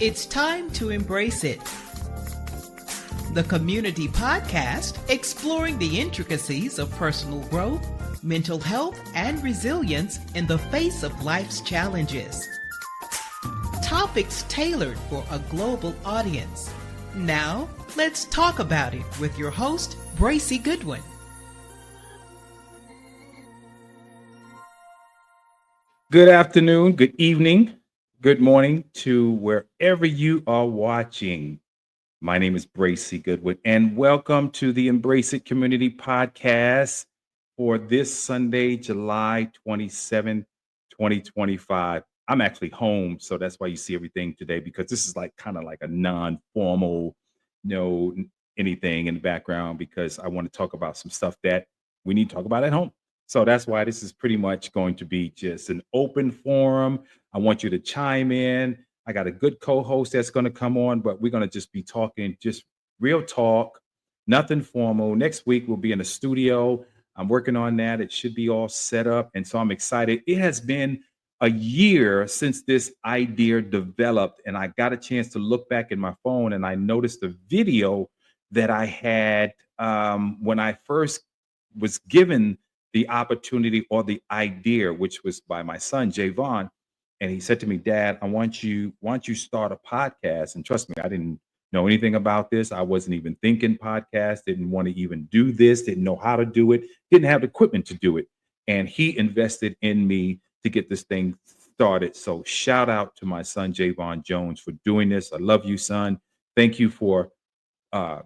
It's time to embrace it. The Community Podcast, exploring the intricacies of personal growth, mental health, and resilience in the face of life's challenges. Topics tailored for a global audience. Now, let's talk about it with your host, Bracy Goodwin. Good afternoon, good evening, good morning to wherever you are watching. My name is Bracy Goodwin, and welcome to the Embrace It Community Podcast for this Sunday, July 27th, 2025. I'm actually home, so that's why you see everything today, because this is kind of like a non-formal, anything in the background, because I want to talk about some stuff that we need to talk about at home. So that's why this is pretty much going to be just an open forum. I want you to chime in. I got a good co-host that's going to come on, but we're going to just be talking just real talk, nothing formal. Next week, we'll be in the studio. I'm working on that. It should be all set up. And so I'm excited. It has been a year since this idea developed, and I got a chance to look back in my phone, and I noticed a video that I had when I first was given the opportunity or the idea, which was by my son, Javon. And he said to me, "Dad, I want you start a podcast." And trust me, I didn't know anything about this. I wasn't even thinking podcast, didn't want to even do this, didn't know how to do it, didn't have the equipment to do it. And he invested in me to get this thing started. So shout out to my son, Javon Jones, for doing this. I love you, son. Thank you for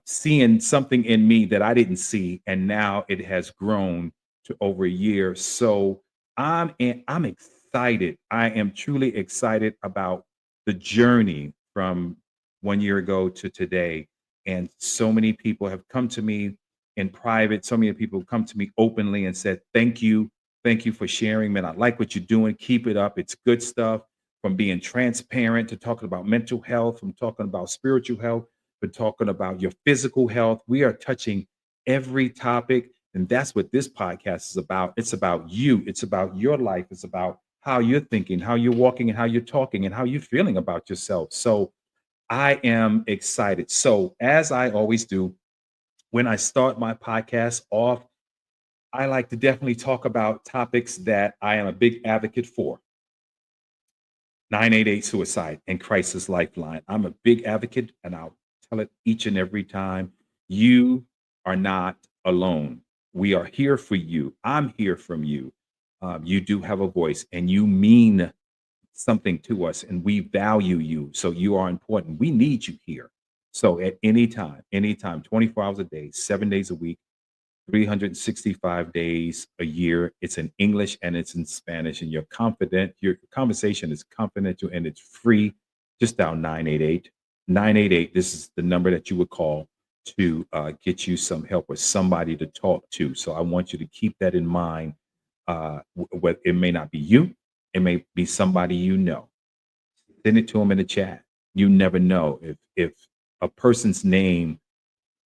seeing something in me that I didn't see. And now it has grown to over a year. So I'm excited. I am truly excited about the journey from 1 year ago to today. And so many people have come to me in private. So many people have come to me openly and said, "Thank you. Thank you for sharing, man. I like what you're doing. Keep it up. It's good stuff." From being transparent to talking about mental health, from talking about spiritual health, from talking about your physical health. We are touching every topic. And that's what this podcast is about. It's about you. It's about your life. It's about how you're thinking, how you're walking, and how you're talking, and how you're feeling about yourself. So I am excited. So as I always do, when I start my podcast off, I like to definitely talk about topics that I am a big advocate for. 988 Suicide and Crisis Lifeline. I'm a big advocate, and I'll tell it each and every time. You are not alone. We are here for you. I'm here from you. You do have a voice, and you mean something to us, and we value you. So you are important. We need you here. So at anytime, 24 hours a day, 7 days a week, 365 days a year. It's in English and it's in Spanish, and you're confident. Your conversation is confidential and it's free. Just dial 988. 988. This is the number that you would call to get you some help with somebody to talk to. So I want you to keep that in mind. What it may not be you, it may be somebody you know. Send it to them in the chat. You never know if a person's name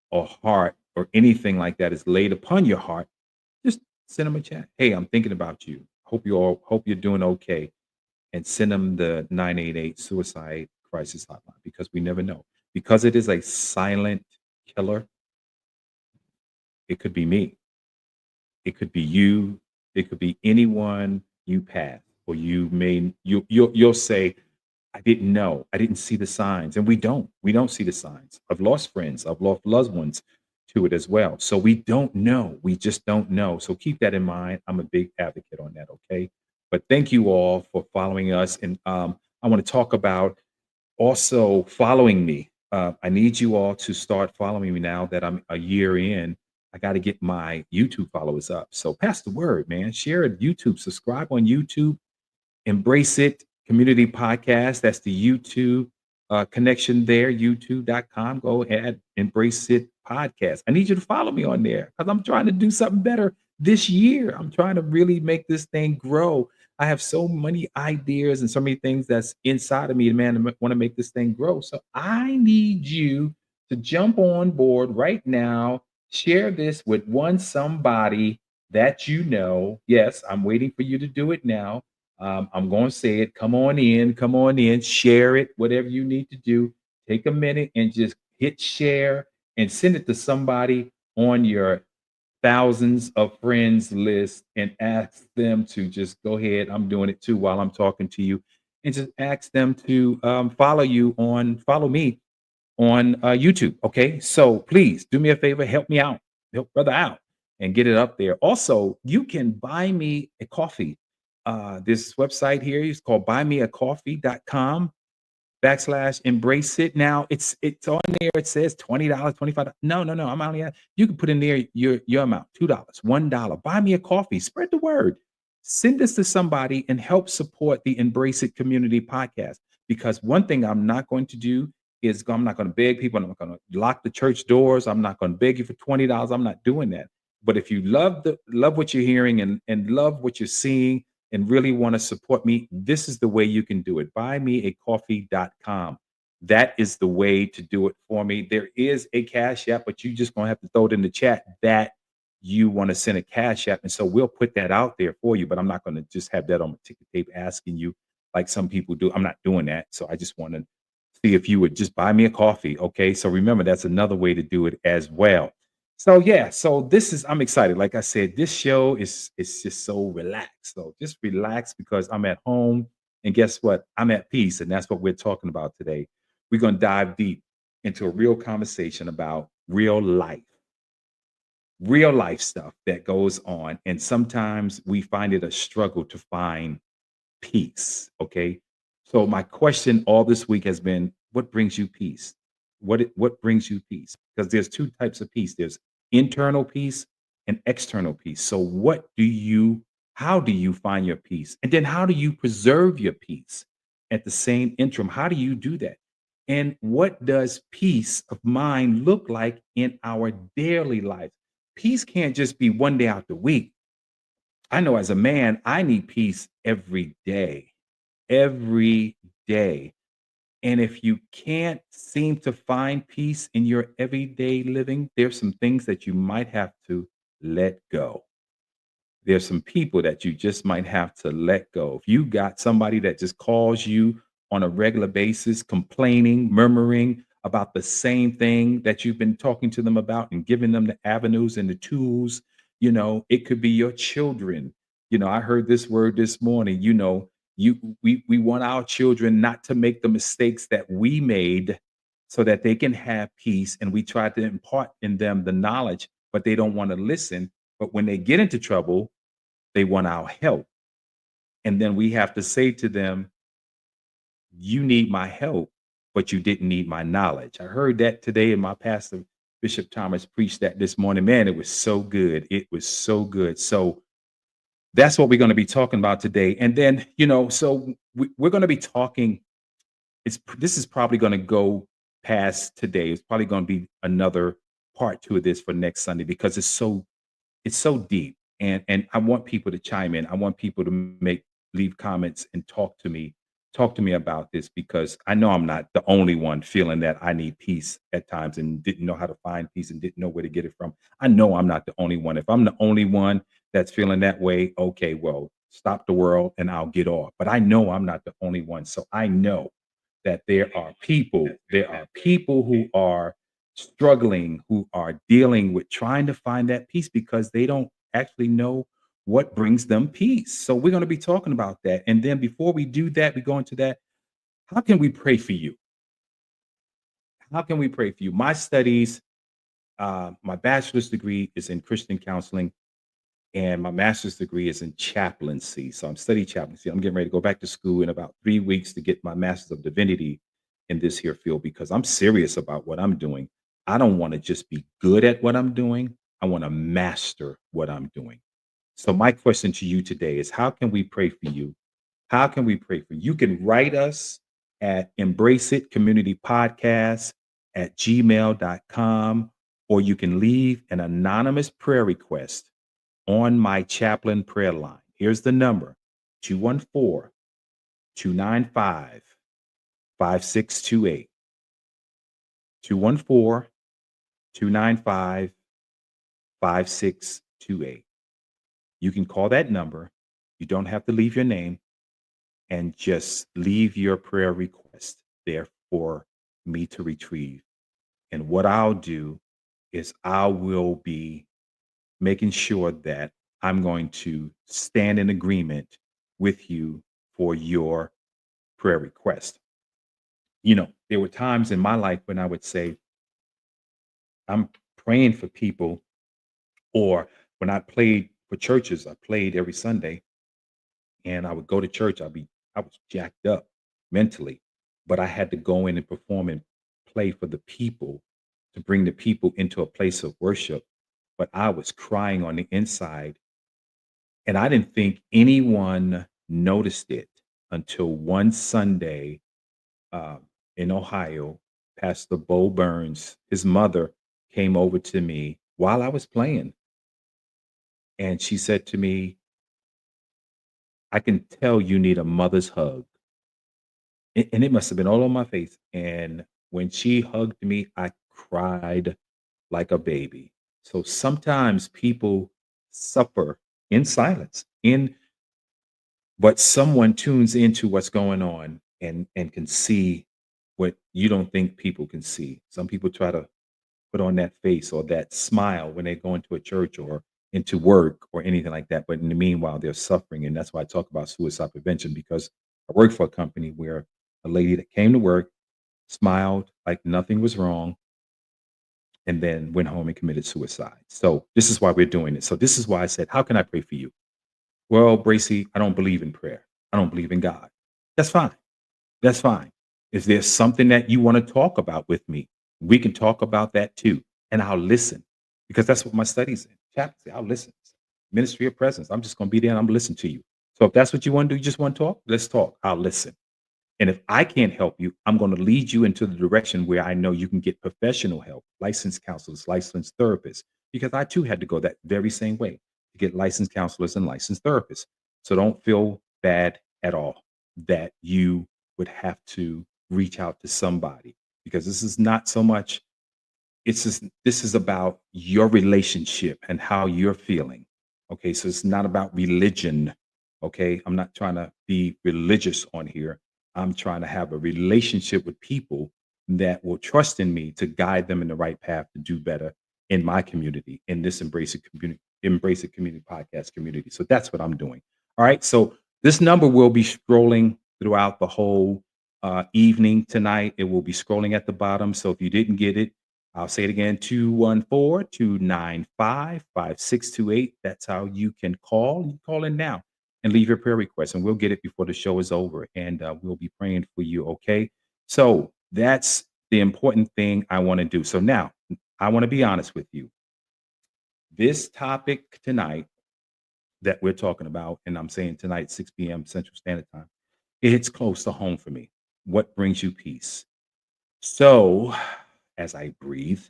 or heart or anything like that is laid upon your heart. Just send them a chat. "Hey, I'm thinking about you. Hope you're doing okay." And send them the 988 Suicide Crisis Hotline, because we never know. Because it is a silent killer. It could be me. It could be you. It could be anyone you pass, or you'll say, "I didn't know. I didn't see the signs." And we don't see the signs. I've lost friends. I've lost loved ones to it as well. So we don't know. We just don't know. So keep that in mind. I'm a big advocate on that. Okay. But thank you all for following us. And I want to talk about also following me. I need you all to start following me now that I'm a year in. I got to get my YouTube followers up. So pass the word, man. Share it. YouTube. Subscribe on YouTube. Embrace It Community Podcast. That's the YouTube connection there. YouTube.com. Go ahead. Embrace It Podcast. I need you to follow me on there, because I'm trying to do something better this year. I'm trying to really make this thing grow. I have so many ideas and so many things that's inside of me, man. I want to make this thing grow. So I need you to jump on board right now. Share this with somebody that you know. Yes, I'm waiting for you to do it now. I'm going to say it. Come on in, share it, whatever you need to do. Take a minute and just hit share and send it to somebody on your thousands of friends list and ask them to just go ahead. I'm doing it too while I'm talking to you, and just ask them to follow me on YouTube. Okay. So please do me a favor, help me out, help brother out and get it up there. Also, you can buy me a coffee. This website here is called buymeacoffee.com backslash embrace it. Now it's on there. It says $20, $25. No, no, no. I'm only at, you can put in there your amount, $2, $1. Buy me a coffee. Spread the word. Send this to somebody and help support the Embrace It Community Podcast. Because one thing I'm not going to do is I'm not going to beg people. I'm not going to lock the church doors. I'm not going to beg you for $20. I'm not doing that. But if you love what you're hearing and love what you're seeing and really want to support me, this is the way you can do it. Buymeacoffee.com. That is the way to do it for me. There is a Cash App, but you just going to have to throw it in the chat that you want to send a Cash App. And so we'll put that out there for you, but I'm not going to just have that on my ticket tape asking you like some people do. I'm not doing that. So I just want to see if you would just buy me a coffee. Okay. So remember, that's another way to do it as well. So yeah, so I'm excited. Like I said, this show is just so relaxed. So just relax because I'm at home, and guess what? I'm at peace, and that's what we're talking about today. We're going to dive deep into a real conversation about real life stuff that goes on, and sometimes we find it a struggle to find peace. Okay, so my question all this week has been, what brings you peace? What brings you peace? Because there's two types of peace. There's internal peace and external peace. So how do you find your peace? And then how do you preserve your peace at the same interim? How do you do that? And what does peace of mind look like in our daily life? Peace can't just be one day out the week. I know as a man, I need peace every day. And if you can't seem to find peace in your everyday living, there's some things that you might have to let go. There's some people that you just might have to let go. If you got somebody that just calls you on a regular basis, complaining, murmuring about the same thing that you've been talking to them about and giving them the avenues and the tools, it could be your children. I heard this word this morning, we want our children not to make the mistakes that we made so that they can have peace. And we try to impart in them the knowledge, but they don't want to listen. But when they get into trouble, they want our help. And then we have to say to them, you need my help, but you didn't need my knowledge. I heard that today, and my pastor, Bishop Thomas, preached that this morning. Man, it was so good. It was so good. So that's what we're going to be talking about today. And then, we're going to be talking. This is probably going to go past today. It's probably going to be another part two of this for next Sunday because it's so deep. And I want people to chime in. I want people to leave comments and talk to me about this, because I know I'm not the only one feeling that I need peace at times and didn't know how to find peace and didn't know where to get it from. I know I'm not the only one. If I'm the only one that's feeling that way, okay, well, stop the world and I'll get off. But I know I'm not the only one. So I know that there are people who are struggling, who are dealing with trying to find that peace because they don't actually know what brings them peace. So we're going to be talking about that. And then before we do that, we go into that. How can we pray for you? How can we pray for you? My studies, my bachelor's degree is in Christian counseling, and my master's degree is in chaplaincy. So I'm studying chaplaincy. I'm getting ready to go back to school in about 3 weeks to get my master's of divinity in this here field, because I'm serious about what I'm doing. I don't want to just be good at what I'm doing. I want to master what I'm doing. So my question to you today is, how can we pray for you? How can we pray for you? You can write us at Embrace It Community Podcast at gmail.com, or you can leave an anonymous prayer request on my chaplain prayer line. Here's the number: 214-295-5628. 214-295-5628. You can call that number. You don't have to leave your name. and just leave your prayer request there for me to retrieve. And what I'll do is I will be making sure that I'm going to stand in agreement with you for your prayer request. There were times in my life when I would say, I'm praying for people, or when I played for churches, I played every Sunday and I would go to church. I was jacked up mentally, but I had to go in and perform and play for the people to bring the people into a place of worship. But I was crying on the inside, and I didn't think anyone noticed it until one Sunday uh, in Ohio. Pastor Bo Burns, his mother came over to me while I was playing, and she said to me, "I can tell you need a mother's hug." And it must have been all on my face. And when she hugged me, I cried like a baby. So sometimes people suffer in silence, but someone tunes into what's going on and can see what you don't think people can see. Some people try to put on that face or that smile when they go into a church or into work or anything like that. But in the meanwhile, they're suffering. And that's why I talk about suicide prevention, because I work for a company where a lady that came to work, smiled like nothing was wrong, and then went home and committed suicide. So this is why we're doing it. So this is why I said, how can I pray for you? Well, Bracy, I don't believe in prayer. I don't believe in God. That's fine. That's fine. Is there something that you want to talk about with me? We can talk about that too. And I'll listen, because that's what my studies in. Chapter, I'll listen. Ministry of presence. I'm just going to be there and I'm going to listen to you. So if that's what you want to do, you just want to talk, let's talk. I'll listen. And if I can't help you, I'm going to lead you into the direction where I know you can get professional help, licensed counselors, licensed therapists, because I too had to go that very same way to get licensed counselors and licensed therapists. So don't feel bad at all that you would have to reach out to somebody, because this is not so much, this is about your relationship and how you're feeling. Okay, so it's not about religion. Okay, I'm not trying to be religious on here. I'm trying to have a relationship with people that will trust in me to guide them in the right path to do better in my community, in this Embrace It Community podcast community. So that's what I'm doing. All right, so this number will be scrolling throughout the whole evening tonight. It will be scrolling at the bottom. So if you didn't get it, I'll say it again, 214-295-5628. That's how you can call. You call in now and leave your prayer request, and we'll get it before the show is over. And we'll be praying for you, okay? So that's the important thing I want to do. So now I want to be honest with you. This topic tonight that we're talking about, and I'm saying tonight, 6 p.m. Central Standard Time, it hits close to home for me. What brings you peace? So as I breathe,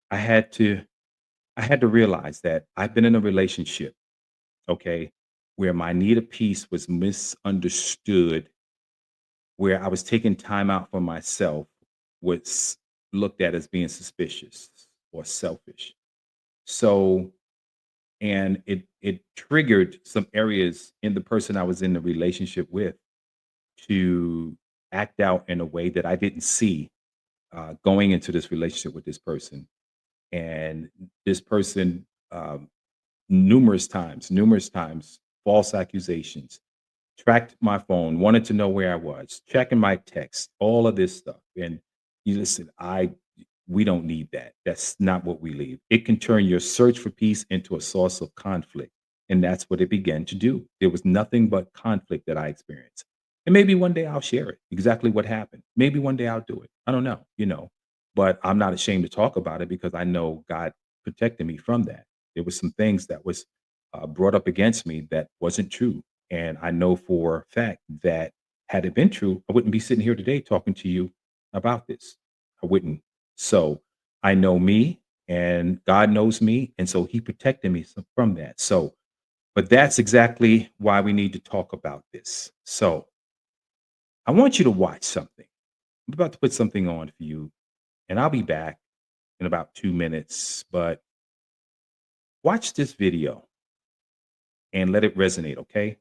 I had to I had to realize that I've been in a relationship, okay, where my need of peace was misunderstood, where I was taking time out for myself was looked at as being suspicious or selfish. So, and it triggered some areas in the person I was in the relationship with to act out in a way that I didn't see going into this relationship with this person. And this person, numerous times, false accusations, tracked my phone, wanted to know where I was, checking my text, all of this stuff. And you listen, we don't need that. That's not what we need. It can turn your search for peace into a source of conflict. And that's what it began to do. There was nothing but conflict that I experienced. And maybe one day I'll share it, exactly what happened. Maybe one day I'll do it. I don't know, but I'm not ashamed to talk about it because I know God protected me from that. There was some things that was brought up against me that wasn't true. And I know for a fact that had it been true, I wouldn't be sitting here today talking to you about this. I wouldn't. So I know me and God knows me. And so he protected me from that. So, but that's exactly why we need to talk about this. So I want you to watch something. I'm about to put something on for you, and I'll be back in about 2 minutes. But watch this video and let it resonate, okay?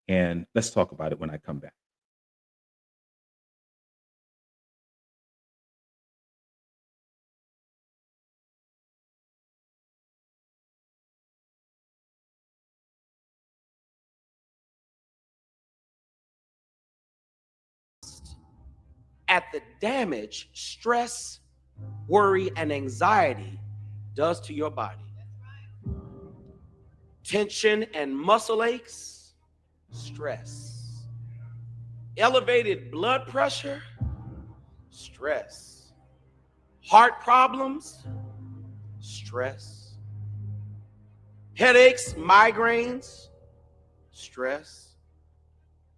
And let's talk about it when I come back. At the damage stress, worry, and anxiety does to your body. Tension and muscle aches, stress. Elevated blood pressure, stress. Heart problems, stress. Headaches, migraines, stress.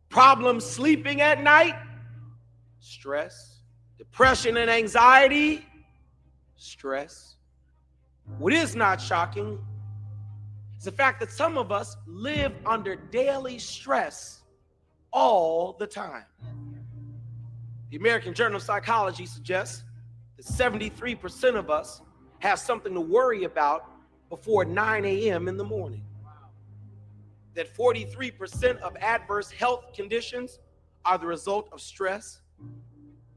Problems sleeping at night, stress. Depression and anxiety, stress. What is not shocking is the fact that some of us live under daily stress all the time. The American Journal of Psychology suggests that 73% of us have something to worry about before 9 a.m. in the morning. That 43% of adverse health conditions are the result of stress.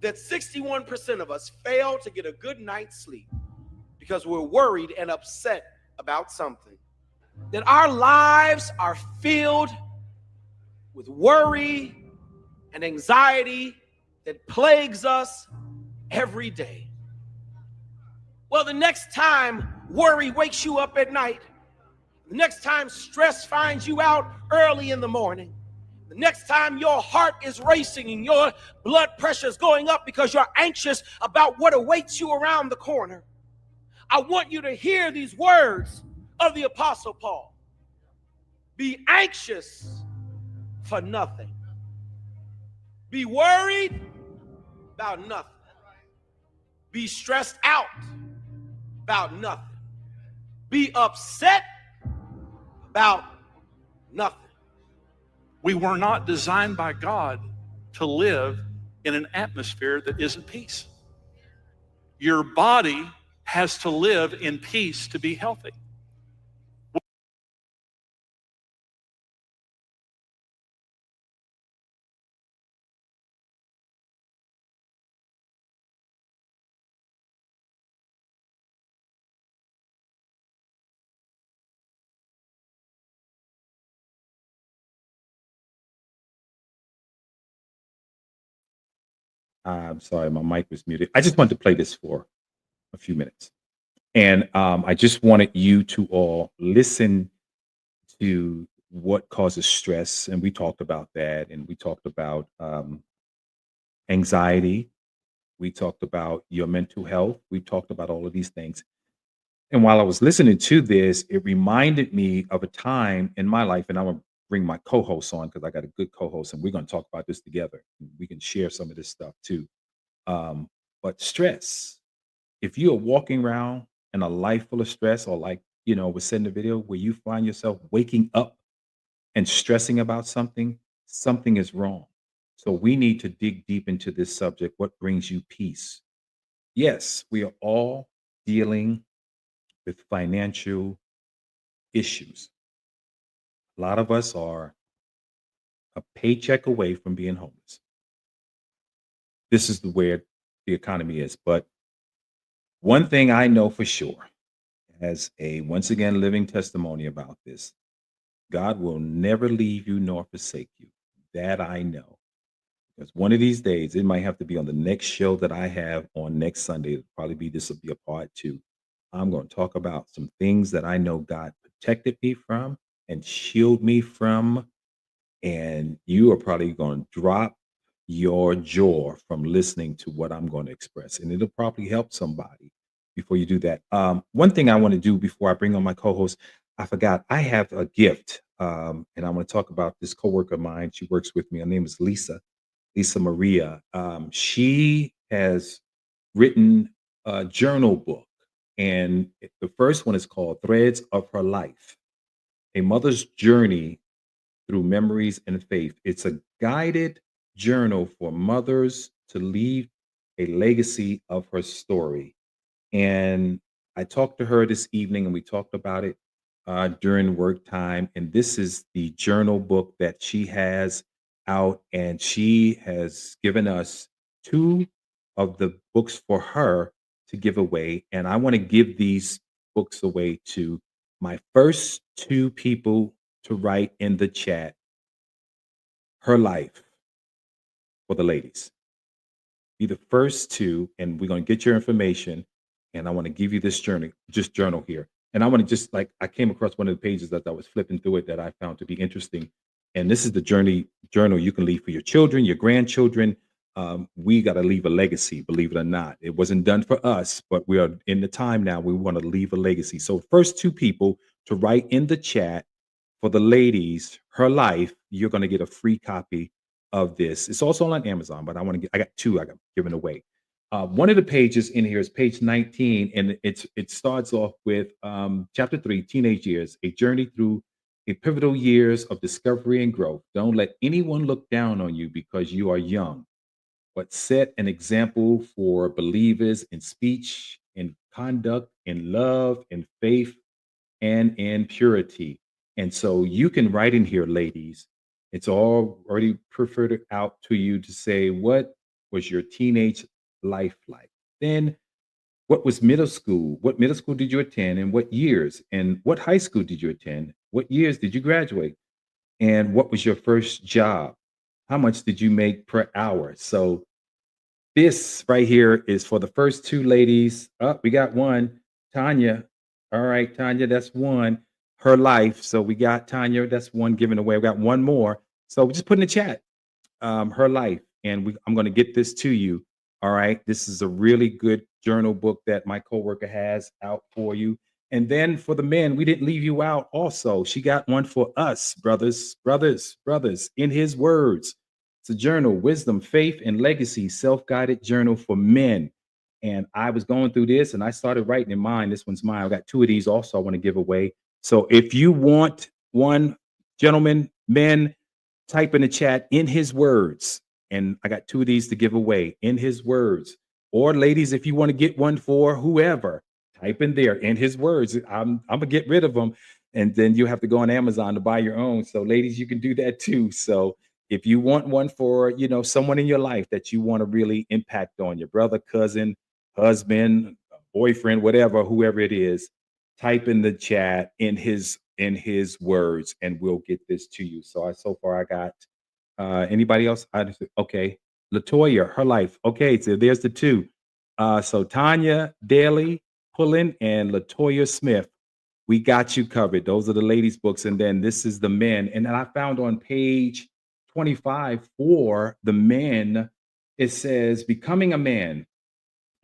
That 61% of us fail to get a good night's sleep because we're worried and upset about something. That our lives are filled with worry and anxiety that plagues us every day. Well, the next time worry wakes you up at night, the next time stress finds you out early in the morning, the next time your heart is racing and your blood pressure is going up because you're anxious about what awaits you around the corner, I want you to hear these words of the Apostle Paul. Be anxious for nothing. Be worried about nothing. Be stressed out about nothing. Be upset about nothing. We were not designed by God to live in an atmosphere that isn't peace. Your body has to live in peace to be healthy. I'm sorry, my mic was muted. I just wanted to play this for a few minutes. And I just wanted you to all listen to what causes stress. And we talked about that. And we talked about anxiety. We talked about your mental health. We talked about all of these things. And while I was listening to this, it reminded me of a time in my life, and I'm going to bring my co-host on because I got a good co-host, and we're going to talk about this together. We can share some of this stuff too. But stress, if you are walking around in a life full of stress, or like, was said in the video, where you find yourself waking up and stressing about something, something is wrong. So we need to dig deep into this subject. What brings you peace? Yes, we are all dealing with financial issues. A lot of us are a paycheck away from being homeless. This is where the economy is. But one thing I know for sure, as a once again living testimony about this, God will never leave you nor forsake you. That I know. Because one of these days, it might have to be on the next show that I have on next Sunday. It'll probably be this will be a part 2. I'm going to talk about some things that I know God protected me from and shield me from. And you are probably going to drop your jaw from listening to what I'm going to express. And it'll probably help somebody before you do that. One thing I want to do before I bring on my co-host, I forgot I have a gift. And I want to talk about this coworker of mine. She works with me. Her name is Lisa Maria. She has written a journal book. And the first one is called Threads of Her Life, a mother's journey through memories and faith. It's a guided journal for mothers to leave a legacy of her story. And I talked to her this evening and we talked about it. during work time. And this is the journal book that she has out. And she has given us two of the books for her to give away. And I want to give these books away to my first two people to write in the chat her life for the ladies. Be the first two, and we're going to get your information. And I want to give you this journal here. And I want to just I came across one of the pages that I was flipping through it that I found to be interesting. And this is the journal you can leave for your children, your grandchildren. We got to leave a legacy, believe it or not. It wasn't done for us, but we are in the time now. We want to leave a legacy. So first two people to write in the chat for the ladies, her life, you're going to get a free copy of this. It's also on Amazon, but I got two I got given away. One of the pages in here is page 19, and it starts off with chapter 3, Teenage Years, a journey through a pivotal years of discovery and growth. Don't let anyone look down on you because you are young, but set an example for believers in speech, in conduct, in love, in faith, and in purity. And so you can write in here, ladies. It's already preferred out to you to say, what was your teenage life like? Then what was middle school? What middle school did you attend and what years? And what high school did you attend? What years did you graduate? And what was your first job? How much did you make per hour? So this right here is for the first two ladies. Oh, we got one, Tanya. All right, Tanya, that's one. Her life. So we got Tanya, that's one given away. We got one more. So just put in the chat, her life. And I'm going to get this to you. All right. This is a really good journal book that my coworker has out for you. And then for the men, we didn't leave you out also. She got one for us, brothers, in his words. It's a journal, wisdom, faith, and legacy, self-guided journal for men. And I was going through this and I started writing in mine. This one's mine. I got two of these also I want to give away. So if you want one, gentlemen, men, type in the chat in his words. And I got two of these to give away in his words. Or ladies, if you want to get one for whoever, type in there in his words. I'm gonna get rid of them. And then you have to go on Amazon to buy your own. So ladies, you can do that too. So if you want one for, someone in your life that you want to really impact on, your brother, cousin, husband, boyfriend, whatever, whoever it is, type in the chat in his words and we'll get this to you. So far I got anybody else? Okay. Latoya, her life. Okay, so there's the two. So Tanya Daly Pullen and Latoya Smith. We got you covered. Those are the ladies' books. And then this is the men. And then I found on page 25 for the men, it says, becoming a man.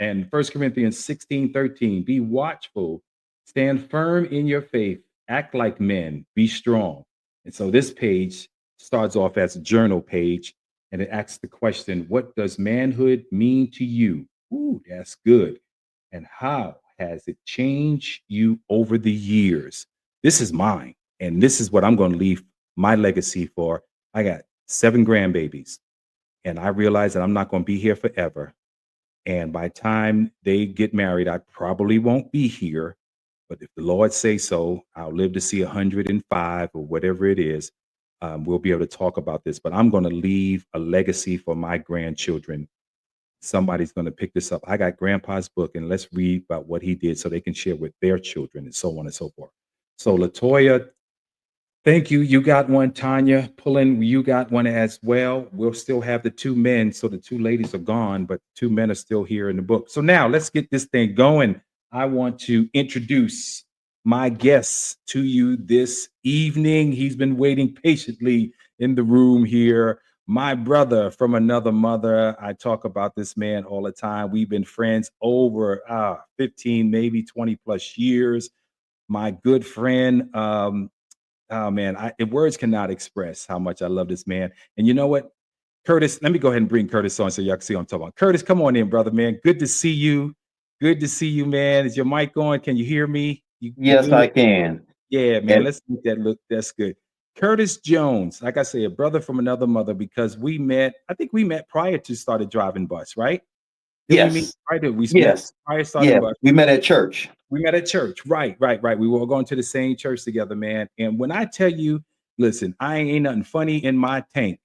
And 1 Corinthians 16:13, be watchful, stand firm in your faith, act like men, be strong. And so this page starts off as a journal page, and it asks the question, what does manhood mean to you? Ooh, that's good. And how has it changed you over the years? This is mine, and this is what I'm going to leave my legacy for. I got 7 grandbabies, and I realize that I'm not going to be here forever. And by the time they get married, I probably won't be here. But if the Lord say so, I'll live to see 105 or whatever it is. We'll be able to talk about this. But I'm going to leave a legacy for my grandchildren. Somebody's going to pick this up. I got Grandpa's book, and let's read about what he did so they can share with their children and so on and so forth. So Latoya, thank you. You got one. Tanya Pullen, you got one as well. We'll still have the 2 men. So the 2 ladies are gone, but 2 men are still here in the book. So now let's get this thing going. I want to introduce my guest to you this evening. He's been waiting patiently in the room here. My brother from another mother. I talk about this man all the time. We've been friends over 15, maybe 20 plus years. My good friend. Oh man, words cannot express how much I love this man. And you know what, Curtis, let me go ahead and bring Curtis on so y'all can see what I'm talking about. Curtis, come on in, brother, man. Good to see you. Good to see you, man. Is your mic on? Can you hear me? Yes, I can. Yeah, man. Let's make that look. That's good. Curtis Jones, like I say, a brother from another mother, because I think we met prior to started driving bus, right? Yes. We yes. Prior to starting bus. We met at church. We met at church. Right. We were going to the same church together, man. And when I tell you, listen, I ain't nothing funny in my tank.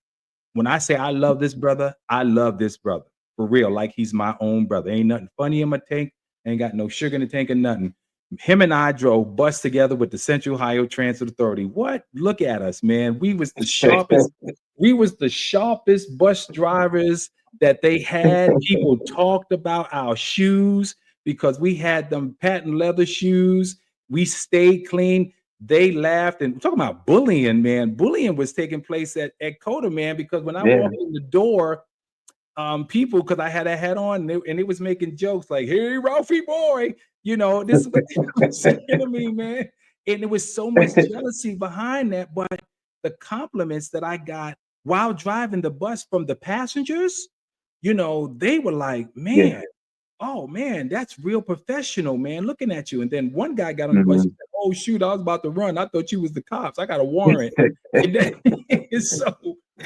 When I say I love this brother, I love this brother for real. Like he's my own brother. Ain't nothing funny in my tank. Ain't got no sugar in the tank or nothing. Him and I drove bus together with the Central Ohio Transit Authority. What? Look at us, man. We was the sharpest. We was the sharpest bus drivers that they had. People talked about our shoes because we had them patent leather shoes. We stayed clean. They laughed. And talking about bullying, man. Bullying was taking place at Coda, man, because when I walked in the door, people, because I had a hat on, and it was making jokes like, "Hey, Ralphie boy," this is what they were saying to me, man. And there was so much jealousy behind that. But the compliments that I got while driving the bus from the passengers, they were like, "Man, oh man, that's real professional, man, looking at you." And then one guy got on the bus and said, "Oh shoot, I was about to run. I thought you was the cops. I got a warrant." And then, so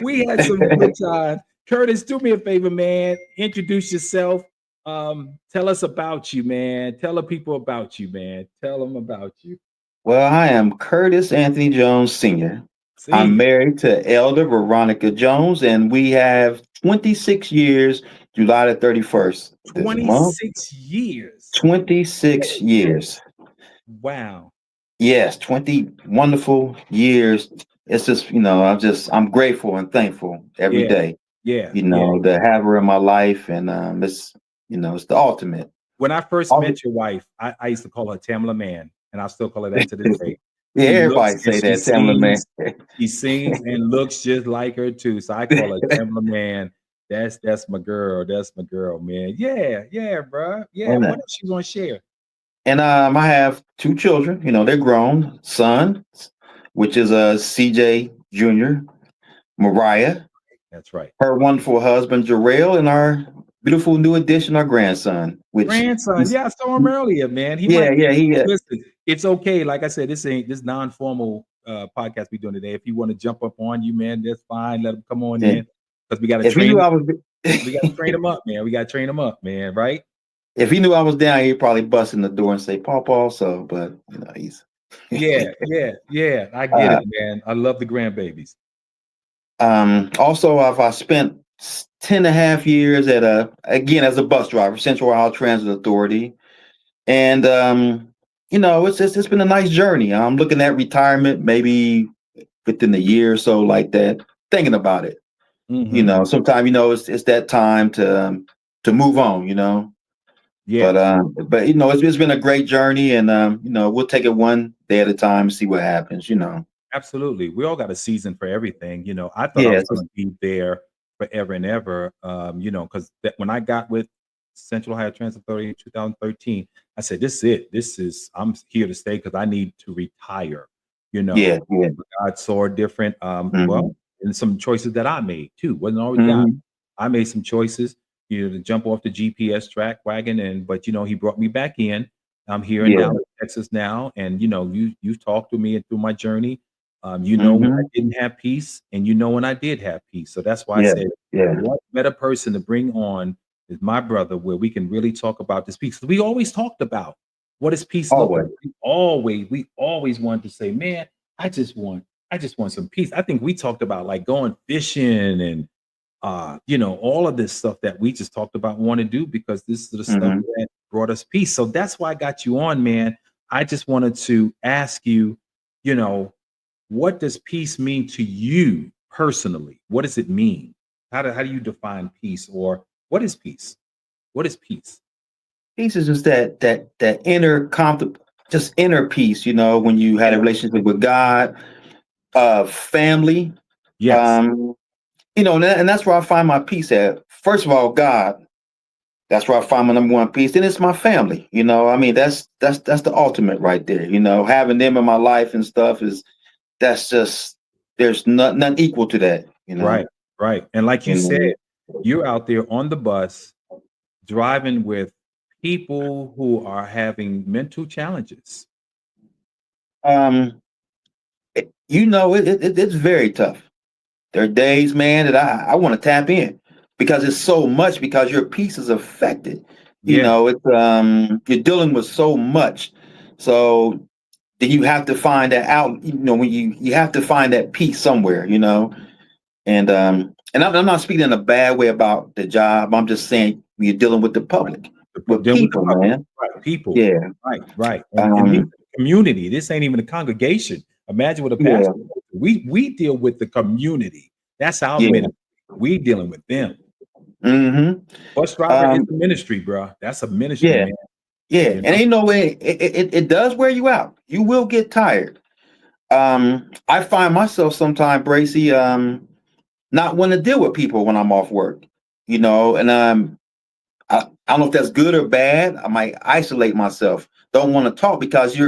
we had some good times. Curtis, do me a favor, man. Introduce yourself. Tell us about you, man. Tell the people about you, man. Tell them about you. Well, I am Curtis Anthony Jones Sr. I'm married to Elder Veronica Jones, and we have 26 years, July the 31st. 26 years. 26 years. Wow. Yes, 20 wonderful years. It's just, I'm grateful and thankful every day. Yeah. To have her in my life, and it's the ultimate. When I first met your wife, I used to call her Tamla Man, and I still call her that to this day. Yeah, everybody say that, Tamla Man. She sings and looks just like her too, so I call her Tamla Man. That's my girl. That's my girl, man. Yeah, bro. Yeah. What else you want to share? And I have 2 children. They're grown. Son, which is CJ Jr., Mariah. That's right. Her wonderful husband, Jarrell, and our beautiful new addition, our grandson. Yeah, I saw him earlier, man. Listen, it's okay. Like I said, this non-formal podcast we're doing today. If you want to jump up on you, man, that's fine. Let him come on in, because we got to train. We got to train him up, man. We got to train him up, man. Right? If he knew I was down, he'd probably bust in the door and say, "Paw." So, but he's. Yeah. I get it, man. I love the grandbabies. Also, I've spent 10.5 years as a bus driver, Central Ohio Transit Authority. And, it's been a nice journey. I'm looking at retirement, maybe within a year or so, like that, thinking about it. Mm-hmm. Sometimes, it's that time to move on, Yeah. But it's been a great journey, and, we'll take it one day at a time and see what happens, Absolutely. We all got a season for everything. I thought I was going to be there forever and ever, because when I got with Central Ohio Transit Authority in 2013, I said, this is it. I'm here to stay because I need to retire. God saw different, well, and some choices that I made too. Wasn't always God. I made some choices, to jump off the GPS track wagon, but he brought me back in. I'm here in Dallas, Texas now, and you've talked to me and through my journey. When I didn't have peace, and when I did have peace. So that's why I said, what better person to bring on is my brother, where we can really talk about this peace. We always talked about what is peace look like. We always wanted to say, man, I just want some peace. I think we talked about like going fishing and all of this stuff that we just talked about want to do, because this is the stuff that brought us peace. So that's why I got you on, man. I just wanted to ask you, what does peace mean to you personally? What does it mean? How do you define peace, or what is peace? What is peace? Peace is just that inner just inner peace, when you had a relationship with God, family. Yes. And that's where I find my peace at. First of all, God. That's where I find my number one peace. Then it's my family. That's the ultimate right there. Having them in my life and stuff that's just, there's nothing equal to that. Right. And like you said, you're out there on the bus driving with people who are having mental challenges. It's very tough. There are days, man, that I want to tap in, because it's so much, because your peace is affected. You Yeah. know, it's you're dealing with so much. So then you have to find that out, you know, when you have to find that peace somewhere, you know. And I'm not speaking in a bad way about the job. I'm just saying you're dealing with the public, with Deal with the people, public, man. right? People, Yeah. right. And these Um, community. This ain't even a congregation. Imagine what a yeah, pastor. We deal with the community. That's our yeah. ministry. We dealing with them. Mm-hmm. Bus driver is a ministry, bro. That's a ministry, Yeah, man. yeah. You And know? ain't no way it does wear you out. You will get tired. I find myself sometimes, Bracy, not want to deal with people when I'm off work, you know, and I don't know if that's good or bad. I might isolate myself. Don't want to talk because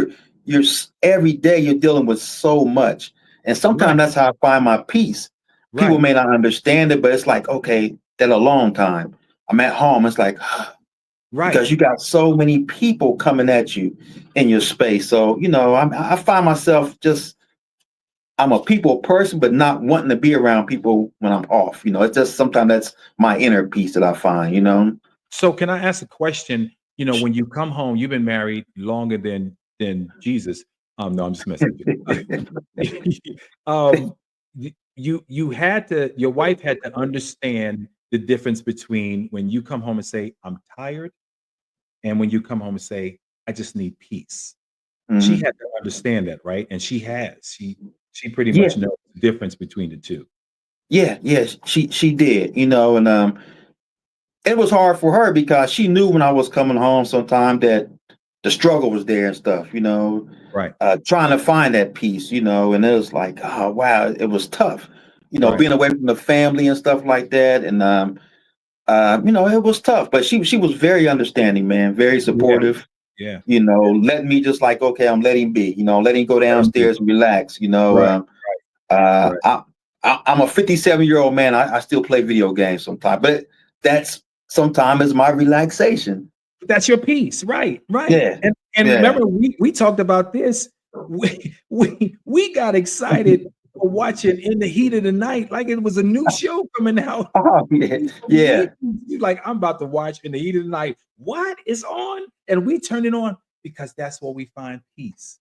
every day you're dealing with so much. And sometimes Right, that's how I find my peace. People right, may not understand it, but it's like, okay, that a long time. I'm at home. It's like, right. because you got so many people coming at you in your space. So, you know, I find myself just, I'm a people person, but not wanting to be around people when I'm off. You know, it's just sometimes that's my inner peace that I find, you know. So can I ask a question? You know, when you come home, you've been married longer than Jesus. No, I'm just messing with you. You had to, your wife had to understand the difference between when you come home and say, I'm tired, and when you come home and say, I just need peace. She Mhm. had to understand that, right? And she has. She pretty Yeah, much knows the difference between the two. yeah, she did, you know, and it was hard for her because she knew when I was coming home sometime that the struggle was there and stuff, you know, Right, trying to find that peace, you know, and it was like, oh wow, it was tough, you know, right, being away from the family and stuff like that, and you know, it was tough, but she was very understanding, man, very yeah, supportive, yeah. you know, letting me just like, okay, I'm letting be, you know, letting go Let 'em be. downstairs and relax, you know. Right, Uh, right. I, I'm a 57-year-old man. I still play video games sometimes, but that's sometimes is my relaxation. That's your piece, right, right. Yeah, And yeah. remember, we talked about this. We got excited for watching In the Heat of the Night, like it was a new show coming out. Oh, yeah, From the yeah, 80s. You like, I'm about to watch In the Heat of the Night. What is on? And we turn it on because that's where we find peace.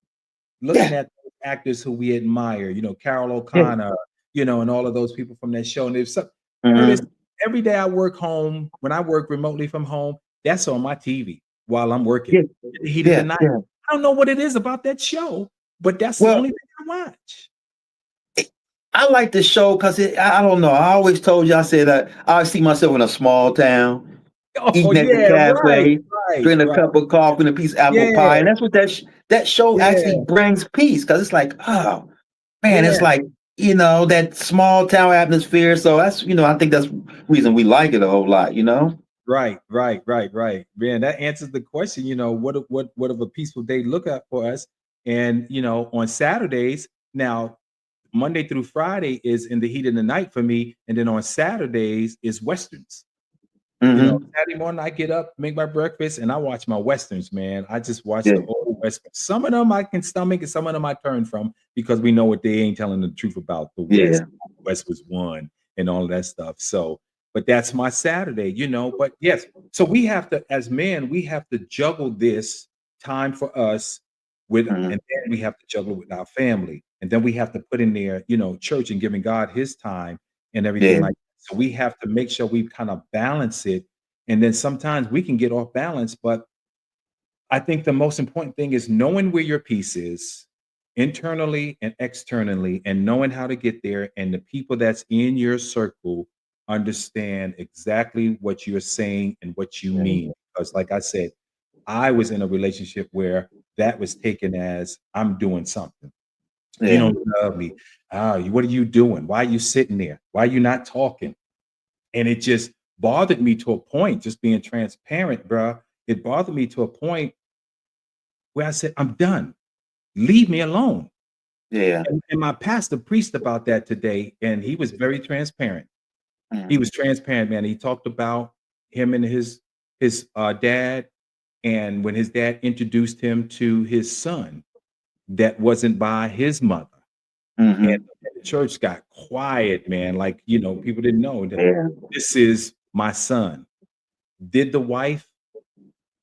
Looking yeah, at those actors who we admire, you know, Carol yeah. O'Connor, you know, and all of those people from that show. And there's some, Curtis, Mhm. every day I work home, when I work remotely from home, that's on my TV while I'm working. Yeah, In the Heat of the yeah, Night. yeah. I don't know what it is about that show, but that's the Well, only thing I watch. I like the show because I don't know. I always told you, I said that I see myself in a small town, Oh, eating at the yeah, right, cafe, right, drinking a right. cup of coffee and a piece of apple Yeah, pie, and that's what that show actually yeah, brings peace because it's like, oh man, it's yeah. like, you know, that small town atmosphere. So that's, you know, I think that's reason we like it a whole lot, you know? Right. Man, that answers the question. You know, what of a peaceful day look at for us? And you know, on Saturdays, now Monday through Friday is In the Heat of the Night for me, and then on Saturdays is westerns. You know, Hmm. Saturday morning I get up, make my breakfast, and I watch my westerns, man. I just watch Yeah, the old westerns. Some of them I can stomach, and some of them I turn from because we know what they ain't telling the truth about the West. yeah, West was one and all of that stuff. So, but that's my Saturday, you know. But yes, so we have to, as men, we have to juggle this time for us with, and hmm, then we have to juggle it with our family, and then we have to put in there, you know, church and giving God His time and everything yeah, like. So we have to make sure we kind of balance it. And then sometimes we can get off balance, but I think the most important thing is knowing where your piece is internally and externally and knowing how to get there. And the people that's in your circle understand exactly what you're saying and what you yeah, mean. Because, like I said, I was in a relationship where that was taken as I'm doing something. You yeah, don't love me. What are you doing? Why are you sitting there? Why are you not talking? And it just bothered me to a point, just being transparent, bruh. It bothered me to a point where I said, I'm done. Leave me alone. yeah. And my pastor preached about that today, and he was very transparent. He Mhm. was transparent, man. He talked about him and his dad, and when his dad introduced him to his son that wasn't by his mother. And Mhm. the church got quiet, man. Like, you know, people didn't know that Yeah. this is my son. Did the wife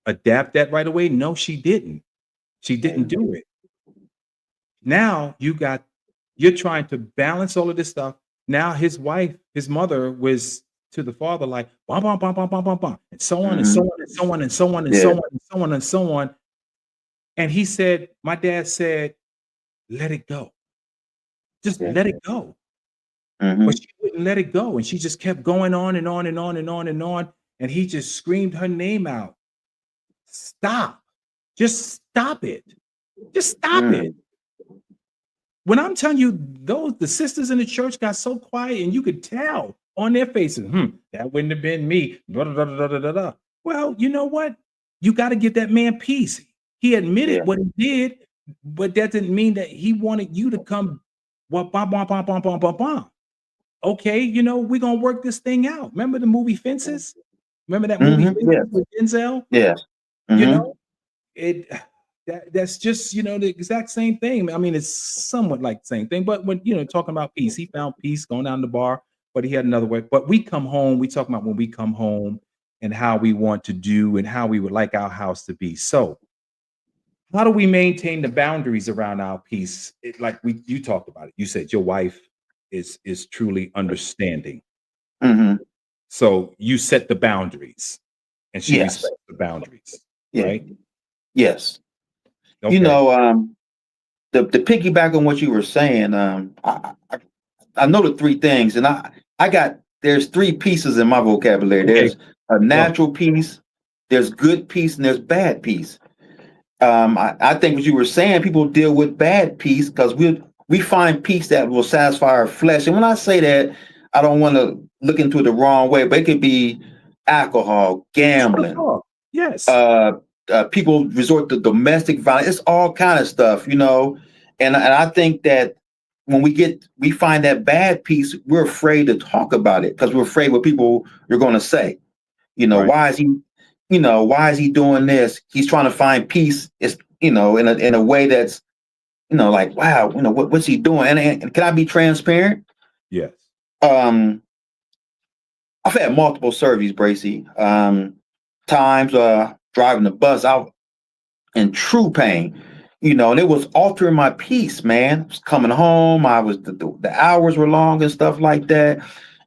adapt that right away? No, she didn't. She didn't do it. Now you're trying to balance all of this stuff. Now his mother was to the father like bum, bum, bum, bum, bum, bum, bum, and so on and so on and so on and so on and so on and so on and so on. And he said, my dad said, let it go. Just let it go. But she wouldn't let it go. And she just kept going on and on and on and on and on. And he just screamed her name out. Stop. Just stop it. Just stop it. When I'm telling you, the sisters in the church got so quiet and you could tell on their faces, that wouldn't have been me. Blah, blah, blah, blah, blah, blah. Well, you know what? You got to give that man peace. He admitted what he did, but that didn't mean that he wanted you to come. Okay, we're gonna work this thing out. Remember the movie Fences? Remember that movie Fences with Denzel? Yes. That's just the exact same thing. I mean, it's somewhat like the same thing, but when talking about peace, he found peace going down the bar, but he had another way. But we come home, we talk about when we come home and how we want to do and how we would like our house to be. So how do we maintain the boundaries around our peace? You talked about it. You said your wife is truly understanding. So you set the boundaries and she respects the boundaries, right? Yes. Okay. The piggyback on what you were saying, I know the three things, and there's three pieces in my vocabulary. Okay. There's a natural peace, there's good peace, and there's bad peace. I think what you were saying, people deal with bad peace because we find peace that will satisfy our flesh. And when I say that, I don't want to look into it the wrong way, but it could be alcohol, gambling. Yes. People resort to domestic violence. It's all kind of stuff, And I think that when we find that bad peace, we're afraid to talk about it because we're afraid what people are going to say. Right. Why is he doing this? He's trying to find peace. It's in a way that's like, wow, what's he doing? And can I be transparent? Yes. I've had multiple surgeries, Bracy. Times driving the bus out in true pain, and it was altering my peace, man. I was coming home. The hours were long and stuff like that.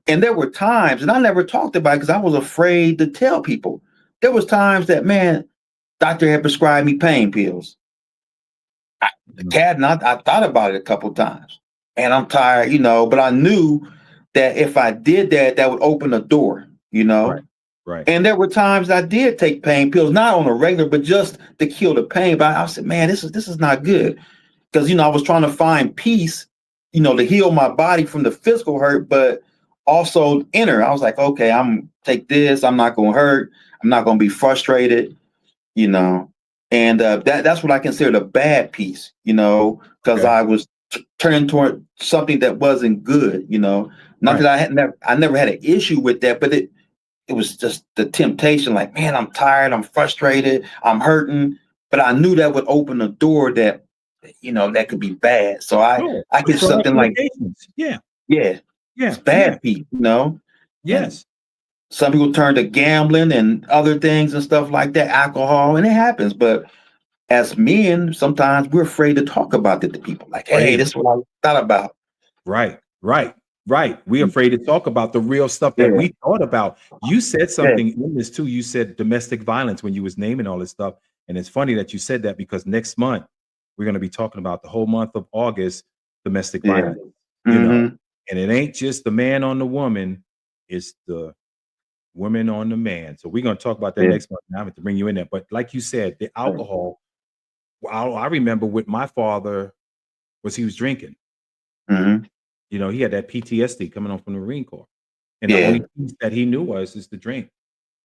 And there were times, and I never talked about it because I was afraid to tell people. There was times that, man, doctor had prescribed me pain pills. I thought about it a couple times, and I'm tired, but I knew that if I did that, that would open a door, Right. And there were times I did take pain pills, not on a regular, but just to kill the pain. But I said, man, this is not good. Because, I was trying to find peace, to heal my body from the physical hurt, but also inner. I was like, okay, I'm take this. I'm not going to hurt. I'm not going to be frustrated, And that's what I consider the bad peace, because I was turning toward something that wasn't good, Not that I never had an issue with that, but it was just the temptation, like, man, I'm tired, I'm frustrated, I'm hurting. But I knew that would open a door that, that could be bad. So I get something like, it's bad peace, Yes. And some people turn to gambling and other things and stuff like that, alcohol, and it happens. But as men, sometimes we're afraid to talk about it to people. Like, hey, this is what I thought about. Right. We're afraid to talk about the real stuff that we thought about. You said something in this too. You said domestic violence when you was naming all this stuff. And it's funny that you said that because next month we're going to be talking about the whole month of August, domestic violence, and it ain't just the man on the woman, it's the woman on the man. So we're going to talk about that next month. Now I have to bring you in there. But like you said, the alcohol, I remember with my father he was drinking. He had that PTSD coming on from the Marine Corps. And the only piece that he knew is the drink.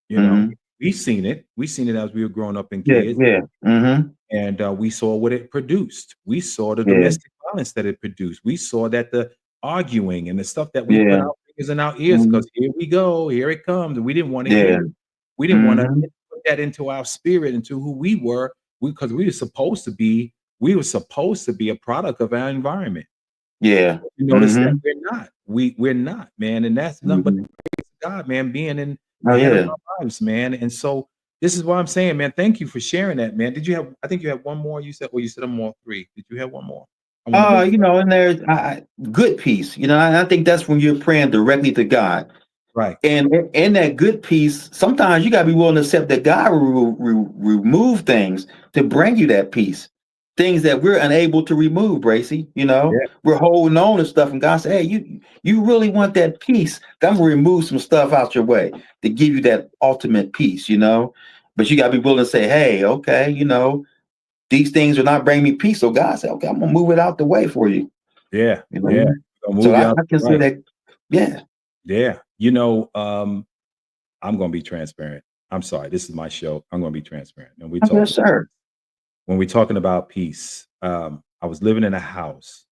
We've seen it. We've seen it as we were growing up in kids. And we saw what it produced. We saw the domestic violence that it produced. We saw that the arguing and the stuff that we put our fingers in our ears because here we go, here it comes. And we didn't want to hear it. We didn't want to put that into our spirit, into who we were, because we were supposed to be a product of our environment. Yeah. You notice that we're not, man. And that's nothing but the grace of God, man, being in our lives, man. And so this is what I'm saying, man. Thank you for sharing that, man. Did you have? I think you had one more. You said, well, you said I'm all three. Did you have one more? I want to make You know, and there's good peace. You know, I think that's when you're praying directly to God. right. And in that good peace, sometimes you gotta be willing to accept that God will remove things to bring you that peace. Things that we're unable to remove, Bracy. You know, Yeah. we're holding on to stuff, and God said, "Hey, you really want that peace? I'm gonna remove some stuff out your way to give you that ultimate peace." You know, but you gotta be willing to say, "Hey, okay, you know, these things are not bringing me peace." So God said, "Okay, I'm gonna move it out the way for you." Yeah. You know, Yeah. Gonna so move you out. I consider Right. that, yeah. Yeah. You know, I'm gonna be transparent. I'm sorry. This is my show. I'm gonna be transparent. And we talk Yes, sir. when we're talking about peace. I was living in a house,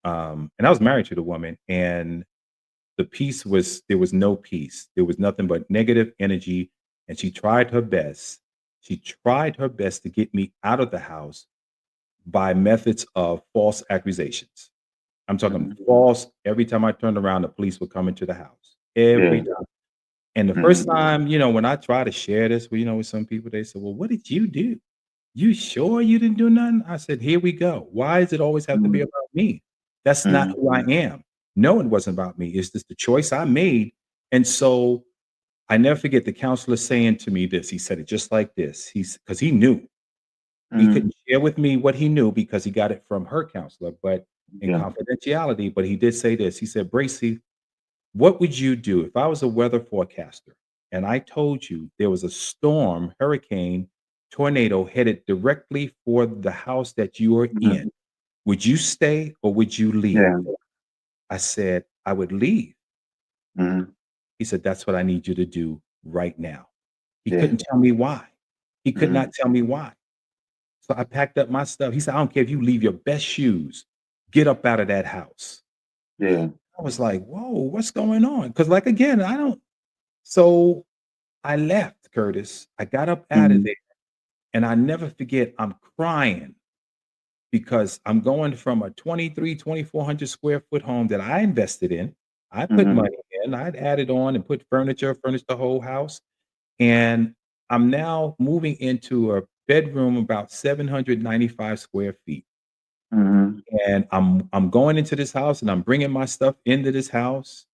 and I was married to the woman, and the peace was there was no peace. There was nothing but negative energy, and she tried her best. She tried her best to get me out of the house by methods of false accusations. I'm talking Mhm. false. Every time I turned around, the police would come into the house. Every Yeah. time. And the first Mhm. time, when I try to share this with some people, they say, "Well, what did you do? You sure you didn't do nothing?" I said, "Here we go. Why does it always have to be Mhm. about me? That's not Mhm. who I am." No, it wasn't about me. It's just the choice I made. And so I never forget the counselor saying to me this. He said it just like this. He's because he knew. He Mhm. couldn't share with me what he knew because he got it from her counselor, but in Yeah. confidentiality. But he did say this. He said, "Bracy, what would you do if I was a weather forecaster and I told you there was a storm, hurricane, tornado headed directly for the house that you are in? Mhm. Would you stay or would you leave?" Yeah. I said, "I would leave." Mhm. He said, "That's what I need you to do right now." He Yeah. couldn't tell me why. He could Mhm. not tell me why. So I packed up my stuff. He said, "I don't care if you leave your best shoes, get up out of that house." Yeah. I was like, "Whoa, what's going on?" Because, like, again, I don't. So I left, Curtis. I got up out of Mhm. there, and I never forget, I'm crying because I'm going from a 2,400 square foot home that I invested in. I put Mhm. money in, I'd added on and put furniture, furnished the whole house. And I'm now moving into a bedroom about 795 square feet. Mhm. And I'm going into this house and I'm bringing my stuff into this house.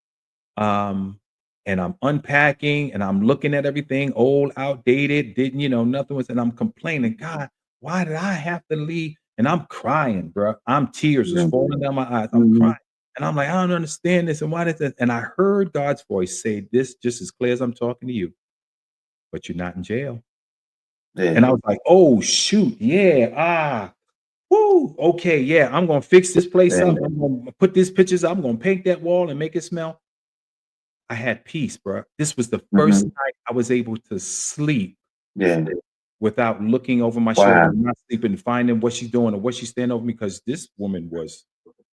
Um, and I'm unpacking and I'm looking at everything old, outdated, didn't, nothing was, and I'm complaining, "God, why did I have to leave?" And I'm crying, bro. Tears was Yeah. falling down my eyes. I'm crying. Mhm. And I'm like, "I don't understand this. And why did this?" And I heard God's voice say this just as clear as I'm talking to you, "But you're not in jail." And Yeah. I was like, "Oh, shoot. Yeah. Woo. Okay. Yeah. I'm going to fix this place Yeah. up. I'm going to put these pictures up. I'm going to paint that wall and make it smell." I had peace, bro. This was the first Mhm. night I was able to sleep Yeah. without looking over my shoulder, Wow. not sleeping, finding what she's doing or what she's standing over me because this woman was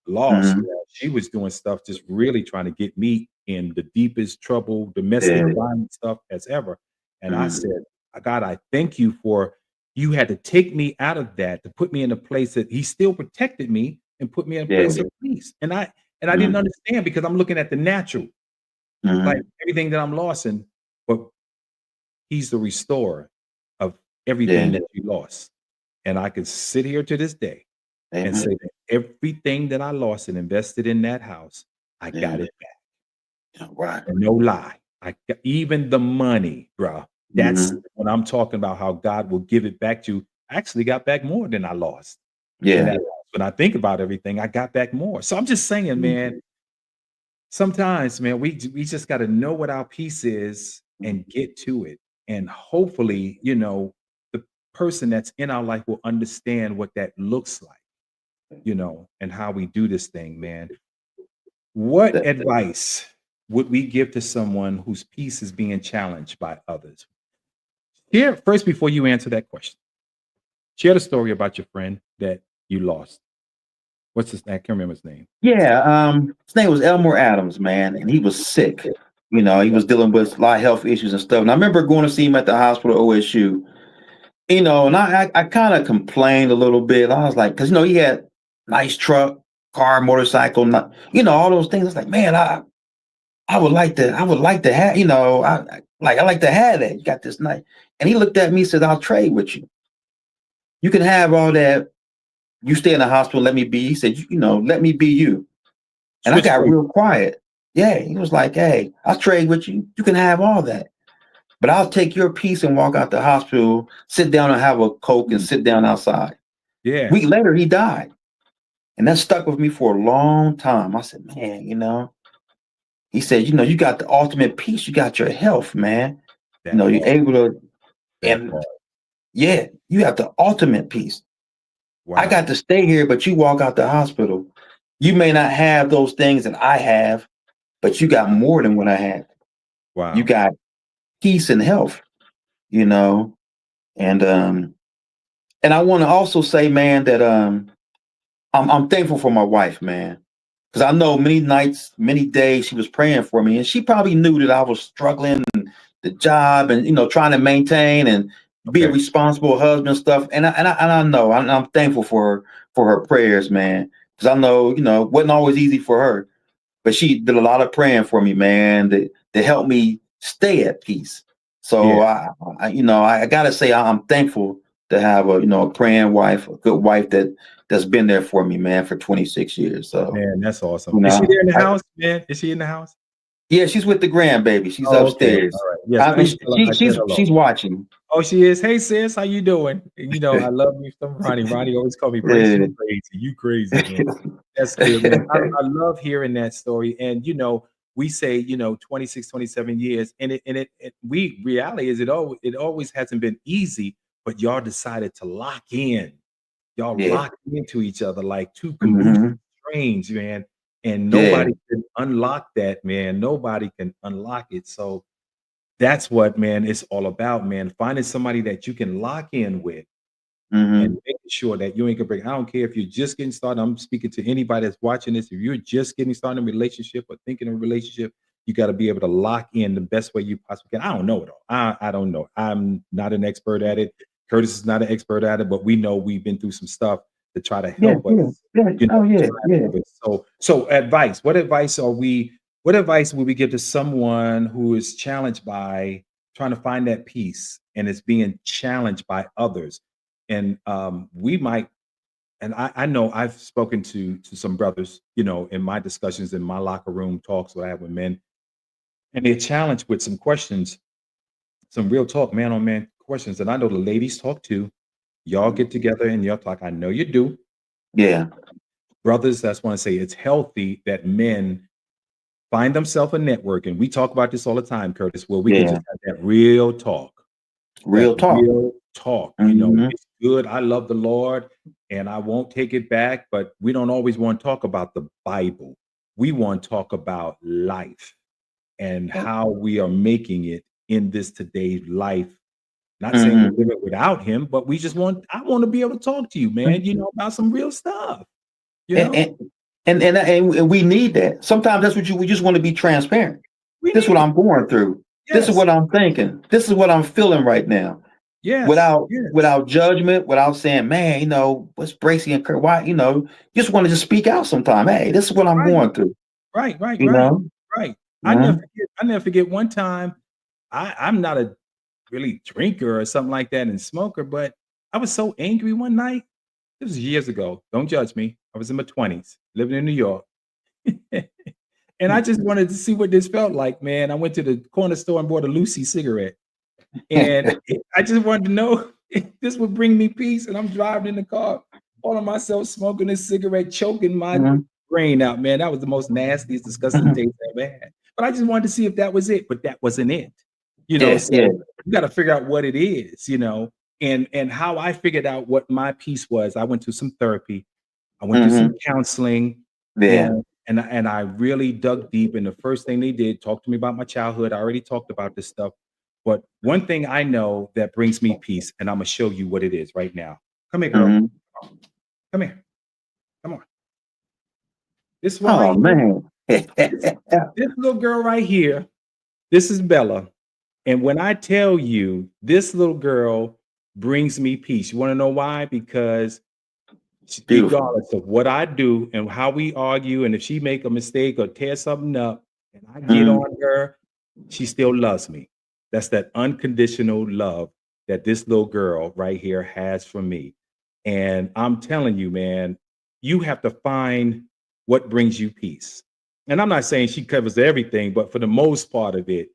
lost. Mhm. Man. She was doing stuff just really trying to get me in the deepest trouble, domestic Yeah. violence stuff as ever. And I Mhm. said, God, I thank you for you had to take me out of that to put me in a place that he still protected me and put me in a Yeah. place of peace. And I didn't Mhm. understand because I'm looking at the natural, like Mhm. everything that I'm lost in, but he's the restorer of Yeah. everything that you lost. And I can sit here to this day and say Amen. that everything that I lost and invested in that house, I Yeah. got it back. Yeah. Right. And no lie. Even the money, bro. That's Mhm. when I'm talking about how God will give it back to you. I actually got back more than I lost in that Yeah. house. When I think about everything, I got back more. So I'm just saying, man, Mhm. sometimes, man, we just got to know what our piece is and get to it. And hopefully, the person that's in our life will understand what that looks like, and how we do this thing, man. What That, advice would we give to someone whose peace is being challenged by others? Here, first, before you answer that question, share the story about your friend that you lost. What's his name? I can't remember his name. yeah. His name was Elmore Adams, man, and he was sick. You know, he was dealing with a lot of health issues and stuff. And I remember going to see him at the hospital, OSU. You know, and I kind of complained a little bit. I was like, because he had nice truck, car, motorcycle, all those things. I was like, man, I would like to have, I like to have that. You got this night. And he looked at me and said, I'll trade with you. You can have all that. You stay in the hospital, let me be. He said, let me be you. And I got real quiet. Yeah. He was like, hey, I'll trade with you. You can have all that. But I'll take your piece and walk out the hospital, sit down and have a Coke and sit down outside. Yeah. A week later, he died. And that stuck with me for a long time. I said, man, he said, you got the ultimate peace. You got your health, man. You're able to, you have the ultimate peace. Wow. I got to stay here, but you walk out the hospital. You may not have those things that I have, but you got more than what I have. Wow. You got peace and health, and I want to also say, man, that I'm thankful for my wife, man, because I know many nights, many days she was praying for me, and she probably knew that I was struggling and the job and trying to maintain and be a responsible husband and stuff. And I know I'm thankful for her prayers, man, because I know it wasn't always easy for her, but she did a lot of praying for me, man, to help me stay at peace. So I gotta say I'm thankful to have a praying wife, a good wife that's been there for me, man, for 26 years. So man, that's awesome. Is she there in the house, man? Is she in the house? Yeah, she's with the grandbaby. She's upstairs. All right. Yes, she's watching. Oh, she is. Hey, sis, how you doing? I love you so, Ronnie. Ronnie always call me crazy. You crazy, man. That's good, man. I love hearing that story. And we say 26, 27 years, and reality is it always hasn't been easy, but y'all decided to lock in. Y'all locked into each other like two completely strange, man. And nobody can unlock that, man. Nobody can unlock it. So that's what, man, it's all about, man. Finding somebody that you can lock in with and making sure that you ain't gonna break. I don't care if you're just getting started. I'm speaking to anybody that's watching this. If you're just getting started in a relationship or thinking of a relationship, you got to be able to lock in the best way you possibly can. I don't know it all. I don't know. I'm not an expert at it. Curtis is not an expert at it, but we know we've been through some stuff to try to help us. So advice. What advice will we give to someone who is challenged by trying to find that peace and is being challenged by others? And we might, and I know I've spoken to some brothers, in my discussions in my locker room talks that I have with men, and they're challenged with some questions, some real talk, man on man questions. And I know the ladies talk too. Y'all get together and y'all talk. I know you do. Yeah. Brothers, that's why I say it's healthy that men find themselves a network. And we talk about this all the time, Curtis, where we can just have that real talk. Real talk. It's good. I love the Lord and I won't take it back, but we don't always want to talk about the Bible. We want to talk about life and how we are making it in this today's life. Not saying we'll live it without him, but I want to be able to talk to you, man, about some real stuff. And we need that. Sometimes that's what we just want to be transparent. This is what I'm going through. Yes. This is what I'm thinking. This is what I'm feeling right now. Yeah. Without judgment, without saying, man, what's Bracy and Kurt? Why, just want to just speak out sometime. Hey, this is what I'm going through. Right. Right. I never forget one time. I'm not a really drinker or something like that and smoker, but I was so angry one night. This was years ago. Don't judge me. I was in my 20s, living in New York. And I just wanted to see what this felt like, man. I went to the corner store and bought a Lucy cigarette. And I just wanted to know if this would bring me peace. And I'm driving in the car, all of myself smoking this cigarette, choking my brain out, man. That was the most nastiest, disgusting taste I ever had. But I just wanted to see if that was it, but that wasn't it. You got to figure out what it is, and how I figured out what my peace was. I went to some therapy. I went to some counseling. Yeah. And I really dug deep. And the first thing they did, talk to me about my childhood. I already talked about this stuff. But one thing I know that brings me peace, and I'm going to show you what it is right now. Come here, girl. Come here. Come on. This one. Man. This little girl right here, this is Bella. And when I tell you this little girl brings me peace, you want to know why? Because regardless of what I do and how we argue, and if she make a mistake or tear something up, and I get on her, she still loves me. That's that unconditional love that this little girl right here has for me. And I'm telling you, man, you have to find what brings you peace. And I'm not saying she covers everything, but for the most part of it,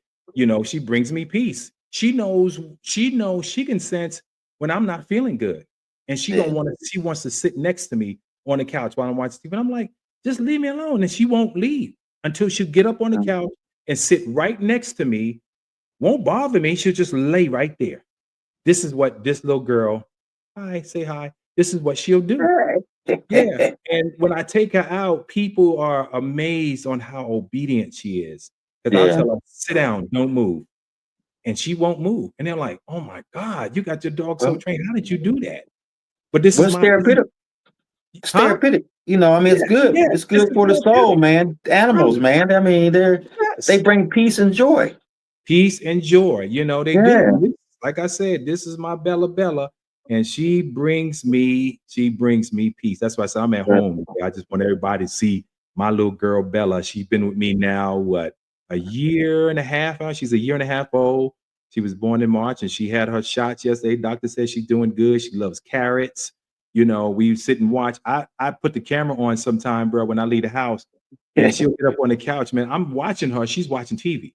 she brings me peace. She knows she can sense when I'm not feeling good. And she wants to sit next to me on the couch while I'm watching TV. And I'm like, just leave me alone. And she won't leave until she get up on the couch and sit right next to me. Won't bother me. She'll just lay right there. This is what this little girl, hi, say hi. This is what she'll do. Yeah. And when I take her out, people are amazed on how obedient she is. Because I'll tell her, sit down, don't move. And she won't move. And they're like, oh my God, you got your dog so trained. How did you do that? But this is therapeutic. It's therapeutic. It's good. Yeah, it's good for the soul, man. Animals, man. I mean, they bring peace and joy. Peace and joy. They do. Like I said, this is my Bella, and she brings me peace. That's why I said I'm at home. I just want everybody to see my little girl Bella. She's been with me now, a year and a half. She's a year and a half old. She was born in March, and she had her shots yesterday. Doctor said she's doing good. She loves carrots. We sit and watch. I put the camera on sometime, bro, when I leave the house, and she'll get up on the couch, man. I'm watching her. She's watching TV.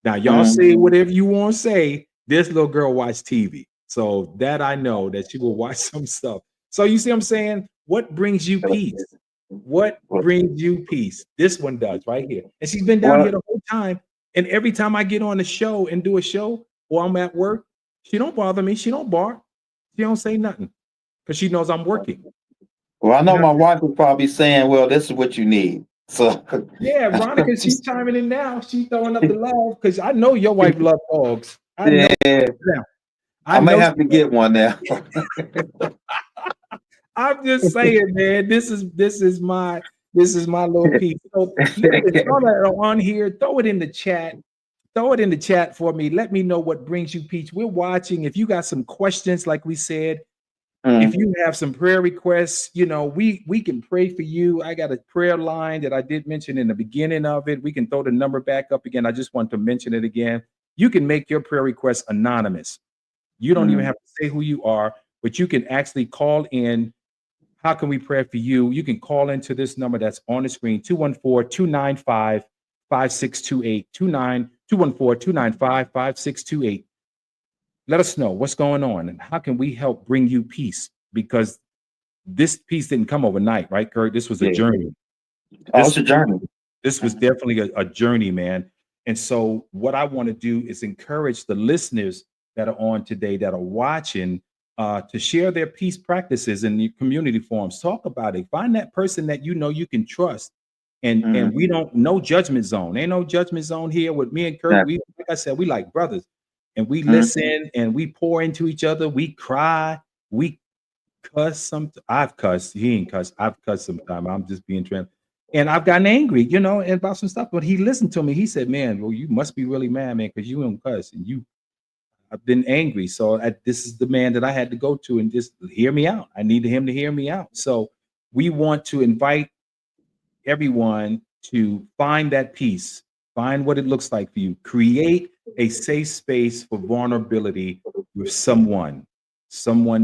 Now, y'all say whatever you want to say. This little girl watch TV. So that I know that she will watch some stuff. So you see what I'm saying? What brings you peace? What brings you peace? This one does right here. And she's been down here the whole time. And every time I get on the show and do a show or I'm at work, she don't bother me. She don't bark. She don't say nothing because she knows I'm working. Well, I know my wife would probably saying, well, this is what you need. So yeah, Veronica, she's chiming in now. She's throwing up the love because I know your wife loves dogs. I may have to get one now. I'm just saying, man. This is my little piece. So throw that on here. Throw it in the chat. Throw it in the chat for me. Let me know what brings you peace. We're watching. If you got some questions, like we said, if you have some prayer requests, we can pray for you. I got a prayer line that I did mention in the beginning of it. We can throw the number back up again. I just want to mention it again. You can make your prayer request anonymous. You don't even have to say who you are, but you can actually call in. How can we pray for you? You can call into this number that's on the screen, 214-295-5628, 214-295-5628. Let us know what's going on and how can we help bring you peace? Because this peace didn't come overnight, right, Kurt? This was a journey. It's a journey. This was definitely a journey, man. And so what I want to do is encourage the listeners that are on today, that are watching, to share their peace practices in the community forums. Talk about it. Find that person that you can trust. And we don't, no judgment zone. Ain't no judgment zone here with me and Kurt. We, like I said, we like brothers. And we listen and we pour into each other. We cry. We cuss. I've cussed. He ain't cussed. I've cussed sometimes. I'm just being transparent. And I've gotten angry, about some stuff. But he listened to me. He said, man, well, you must be really mad, man, because you don't cuss. And I've been angry. So this is the man that I had to go to and just hear me out. I needed him to hear me out. So we want to invite everyone to find that peace. Find what it looks like for you. Create a safe space for vulnerability with someone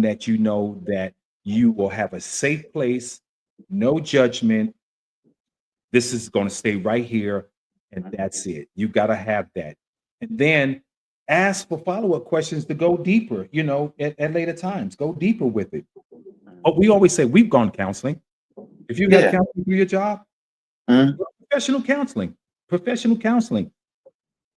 that you know that you will have a safe place, no judgment. This is going to stay right here, and that's it. You got to have that. And then ask for follow-up questions to go deeper, at later times. Go deeper with it. Oh, we always say we've gone counseling. If you got counseling through your job, professional counseling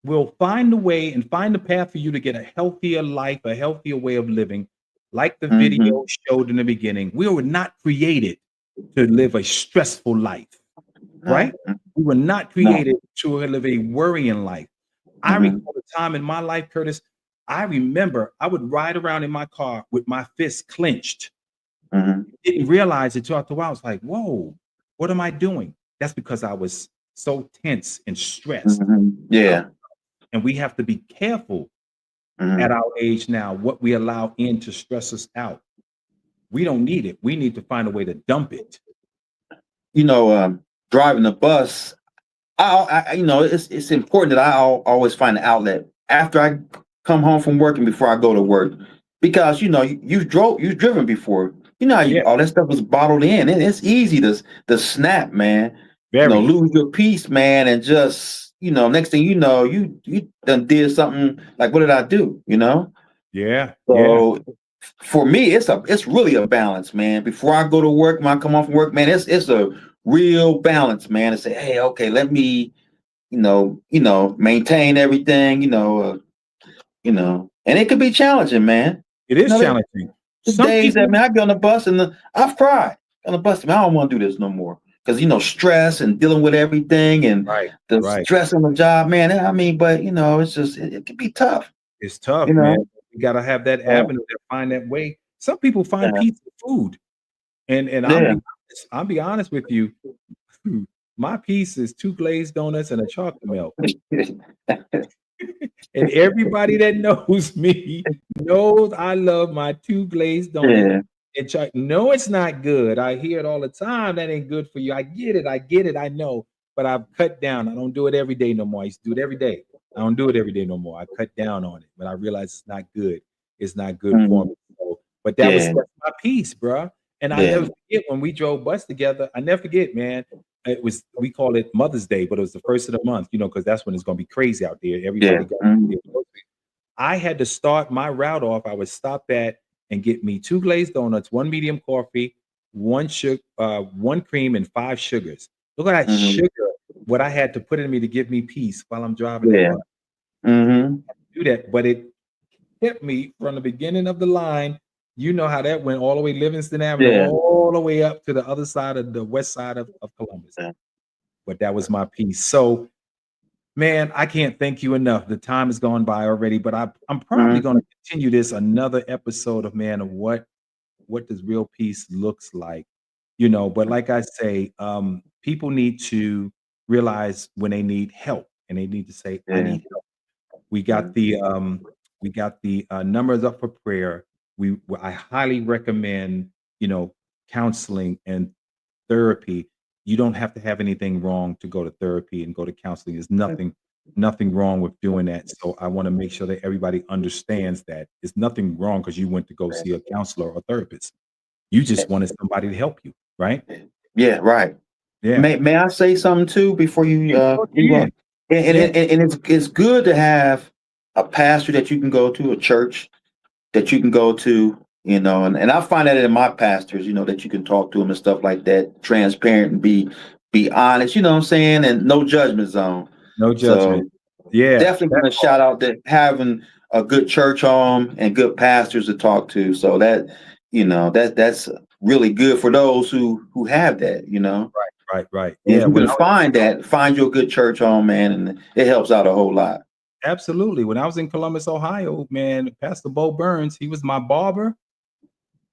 will find the way and find the path for you to get a healthier life, a healthier way of living. Like the video showed in the beginning, we were not created to live a stressful life, right? We were not created to live a worrying life. I recall a time in my life, Curtis, I remember I would ride around in my car with my fists clenched. Didn't realize it till after a while. I was like, whoa, what am I doing? That's because I was so tense and stressed. And we have to be careful at our age now, what we allow in to stress us out. We don't need it. We need to find a way to dump it. Driving the bus, it's important that always find an outlet after I come home from work and before I go to work, because you've driven before. You know how Yeah, all that stuff is bottled in, and it's easy to snap, man. very. Lose your peace, man, and just next thing you know, you done did something like, what did I do? Yeah, yeah. So for me, it's really a balance, man. Before I go to work, when I come off from work, man, it's a real balance, man. To say, hey, okay, let me, maintain everything, and it could be challenging, man. It is There's challenging. Some days that, people, man, I get on the bus and I've cried on the bus. Man, I don't want to do this no more because stress and dealing with everything and right, the right. stress on the job, man. I mean, but it's just it can be tough, It's tough, you man. know. You got to have that avenue to find that way. Some people find Yeah, peace in food, and yeah. I'll be honest with you. My piece is 2 glazed donuts and a chocolate milk. And everybody that knows me knows I love my 2 glazed donuts Yeah. and chocolate. No, it's not good. I hear it all the time. That ain't good for you. I get it. I know. But I've cut down. I don't do it every day no more. I used to do it every day. I don't do it every day no more. I cut down on it. But I realize it's not good. It's not good for Mhm. me. So, but Yeah. that's my piece, bro. And I Yeah. never forget when we drove bus together. I never forget, man. We call it Mother's Day, but it was the first of the month, because that's when it's gonna be crazy out there. Yeah. Everybody got Mhm. I had to start my route off. I would stop at and get me 2 glazed donuts, 1 medium coffee, 1 cream, and 5 sugars. Look at that Mhm. sugar, what I had to put in me to give me peace while I'm driving that Yeah. bus. Mhm. Do that, but it kept me from the beginning of the line. You know how that went all the way Livingston Avenue, Yeah. all the way up to the other side of the west side of Columbus. Yeah. But that was my piece. So, man, I can't thank you enough. The time has gone by already, but I'm probably Mhm. going to continue this another episode of man of what does real peace looks like, But like I say, people need to realize when they need help, and they need to say, "I Yeah. need help." We got Mhm. the numbers up for prayer. I highly recommend, counseling and therapy. You don't have to have anything wrong to go to therapy and go to counseling. There's nothing wrong with doing that. So I want to make sure that everybody understands that it's nothing wrong because you went to go see a counselor or therapist. You just wanted somebody to help you, right? Yeah. Right. Yeah. May I say something too before you Yeah, go move on? ahead. Yeah. And it's good to have a pastor that you can go to, a church that you can go to, and I find that in my pastors, that you can talk to them and stuff like that, transparent and be honest, you know what I'm saying, and no judgment zone. No judgment. So Yeah. definitely gonna shout out that having a good church home and good pastors to talk to. So that's really good for those who have that. Right. And if Yeah. you can find you a good church home, man, and it helps out a whole lot. Absolutely. When I was in Columbus, Ohio, man, Pastor Bo Burns, he was my barber,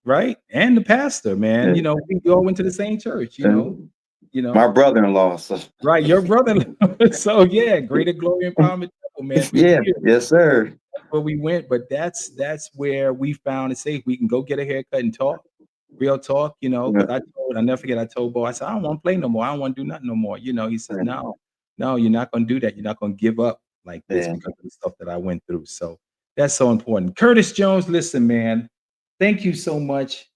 right? And the pastor, man. Yeah. We all went to the same church, And you know. my brother-in-law. So Right, your brother. So yeah, Greater Glory Empowerment Temple, man, for yeah, years. yes, sir. That's where we went, but that's where we found it safe. We can go get a haircut and talk, real talk, Yeah, because I never forget, I told Bo, I said, I don't want to play no more. I don't want to do nothing no more. He says, no, you're not gonna do that. You're not gonna give up like this yeah. because of the stuff that I went through. So that's so important. Curtis Jones, listen, man, thank you so much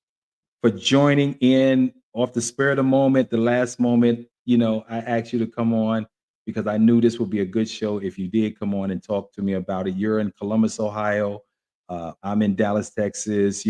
for joining in off the spur of the moment, the last moment. I asked you to come on because I knew this would be a good show if you did come on and talk to me about it. You're in Columbus, Ohio. I'm in Dallas, Texas.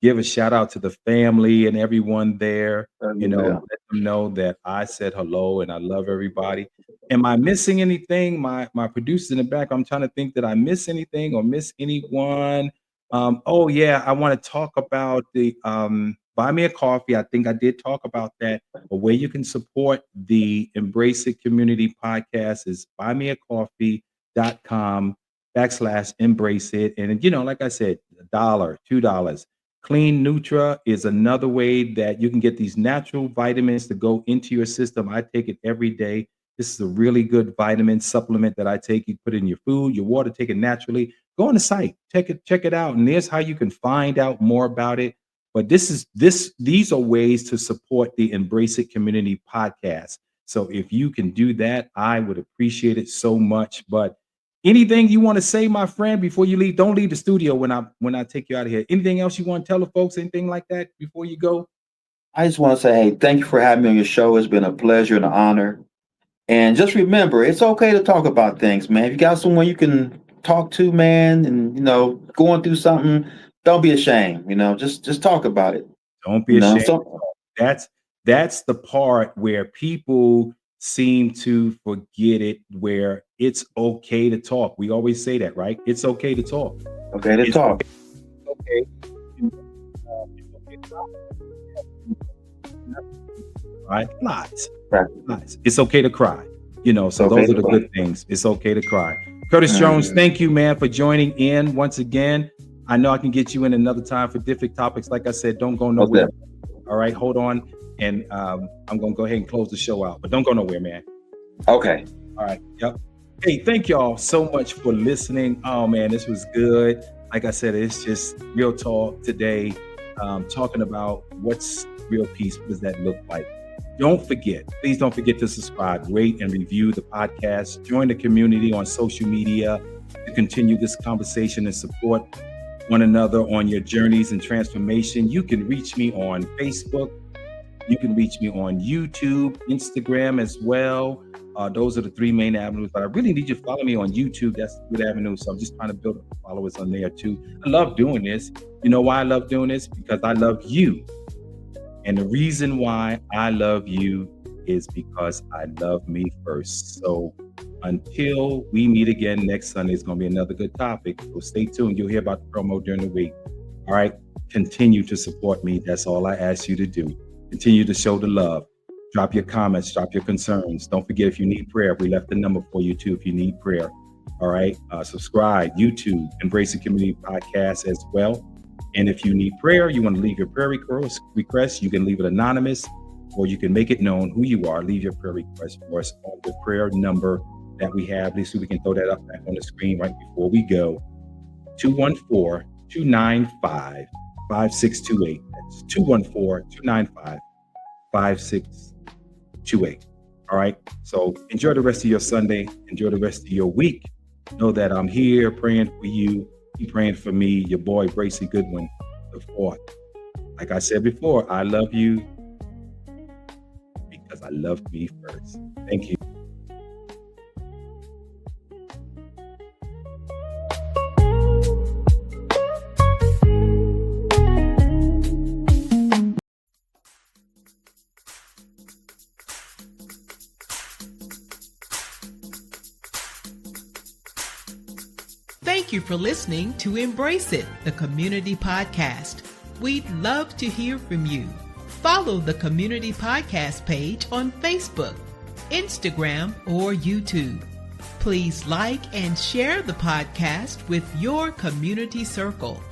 Give a shout out to the family and everyone there. Yeah. Let them know that I said hello and I love everybody. Am I missing anything? My producer in the back, I'm trying to think, that I miss anything or miss anyone? Oh yeah, I want to talk about the buy me a coffee. I think I did talk about that. A way you can support the Embrace It Community Podcast is buymeacoffee.com/embrace it. And like I said, $1, $2. Clean Nutra is another way that you can get these natural vitamins to go into your system. I take it every day. This is a really good vitamin supplement that I take. You put it in your food, your water, take it naturally. Go on the site, check it out, and there's how you can find out more about it. But these are ways to support the Embrace It Community Podcast. So if you can do that, I would appreciate it so much. But anything you want to say, my friend, before you leave? Don't leave the studio when I take you out of here. Anything else you want to tell the folks? Anything like that before you go? I just want to say, hey, thank you for having me on your show. It's been a pleasure and an honor. And just remember, it's okay to talk about things, man. If you got someone you can talk to, man, and going through something, don't be ashamed. Just talk about it. Don't be ashamed. That's the part where people seem to forget it, where it's okay to talk. We always say that, right? It's okay to talk. Okay to talk. Okay. Right? Lies. It's okay to cry. So those are the good things. It's okay to cry. Curtis Jones, thank you, man, for joining in once again. I know I can get you in another time for different topics. Like I said, don't go nowhere. Okay. All right, hold on. And I'm going to go ahead and close the show out, but don't go nowhere, man. Okay. All right. Yep. Hey, thank y'all so much for listening. Oh, man, this was good. Like I said, it's just real talk today, talking about what's real peace. What does that look like? Please don't forget to subscribe, rate, and review the podcast. Join the community on social media to continue this conversation and support one another on your journeys and transformation. You can reach me on Facebook. You can reach me on YouTube, Instagram as well. Those are the three main avenues, but I really need you to follow me on YouTube. That's a good avenue. So I'm just trying to build up followers on there too. I love doing this. You know why I love doing this? Because I love you. And the reason why I love you is because I love me first. So until we meet again next Sunday, it's going to be another good topic. So stay tuned. You'll hear about the promo during the week. All right. Continue to support me. That's all I ask you to do. Continue to show the love. Drop your comments. Drop your concerns. Don't forget, if you need prayer, we left the number for you too if you need prayer. All right. Subscribe, YouTube, Embrace the Community Podcast as well. And if you need prayer, you want to leave your prayer request, you can leave it anonymous, or you can make it known who you are. Leave your prayer request for us on the prayer number that we have. Let's see if we can throw that up back on the screen right before we go. 214-295-5628. That's 214-295-5628. All right. So enjoy the rest of your Sunday. Enjoy the rest of your week. Know that I'm here praying for you. Keep praying for me, your boy, Bracy Goodwin, the fourth. Like I said before, I love you because I love me first. Thank you. Thank you for listening to Embrace It, the community podcast. We'd love to hear from you. Follow the community podcast page on Facebook, Instagram, or YouTube. Please like and share the podcast with your community circle.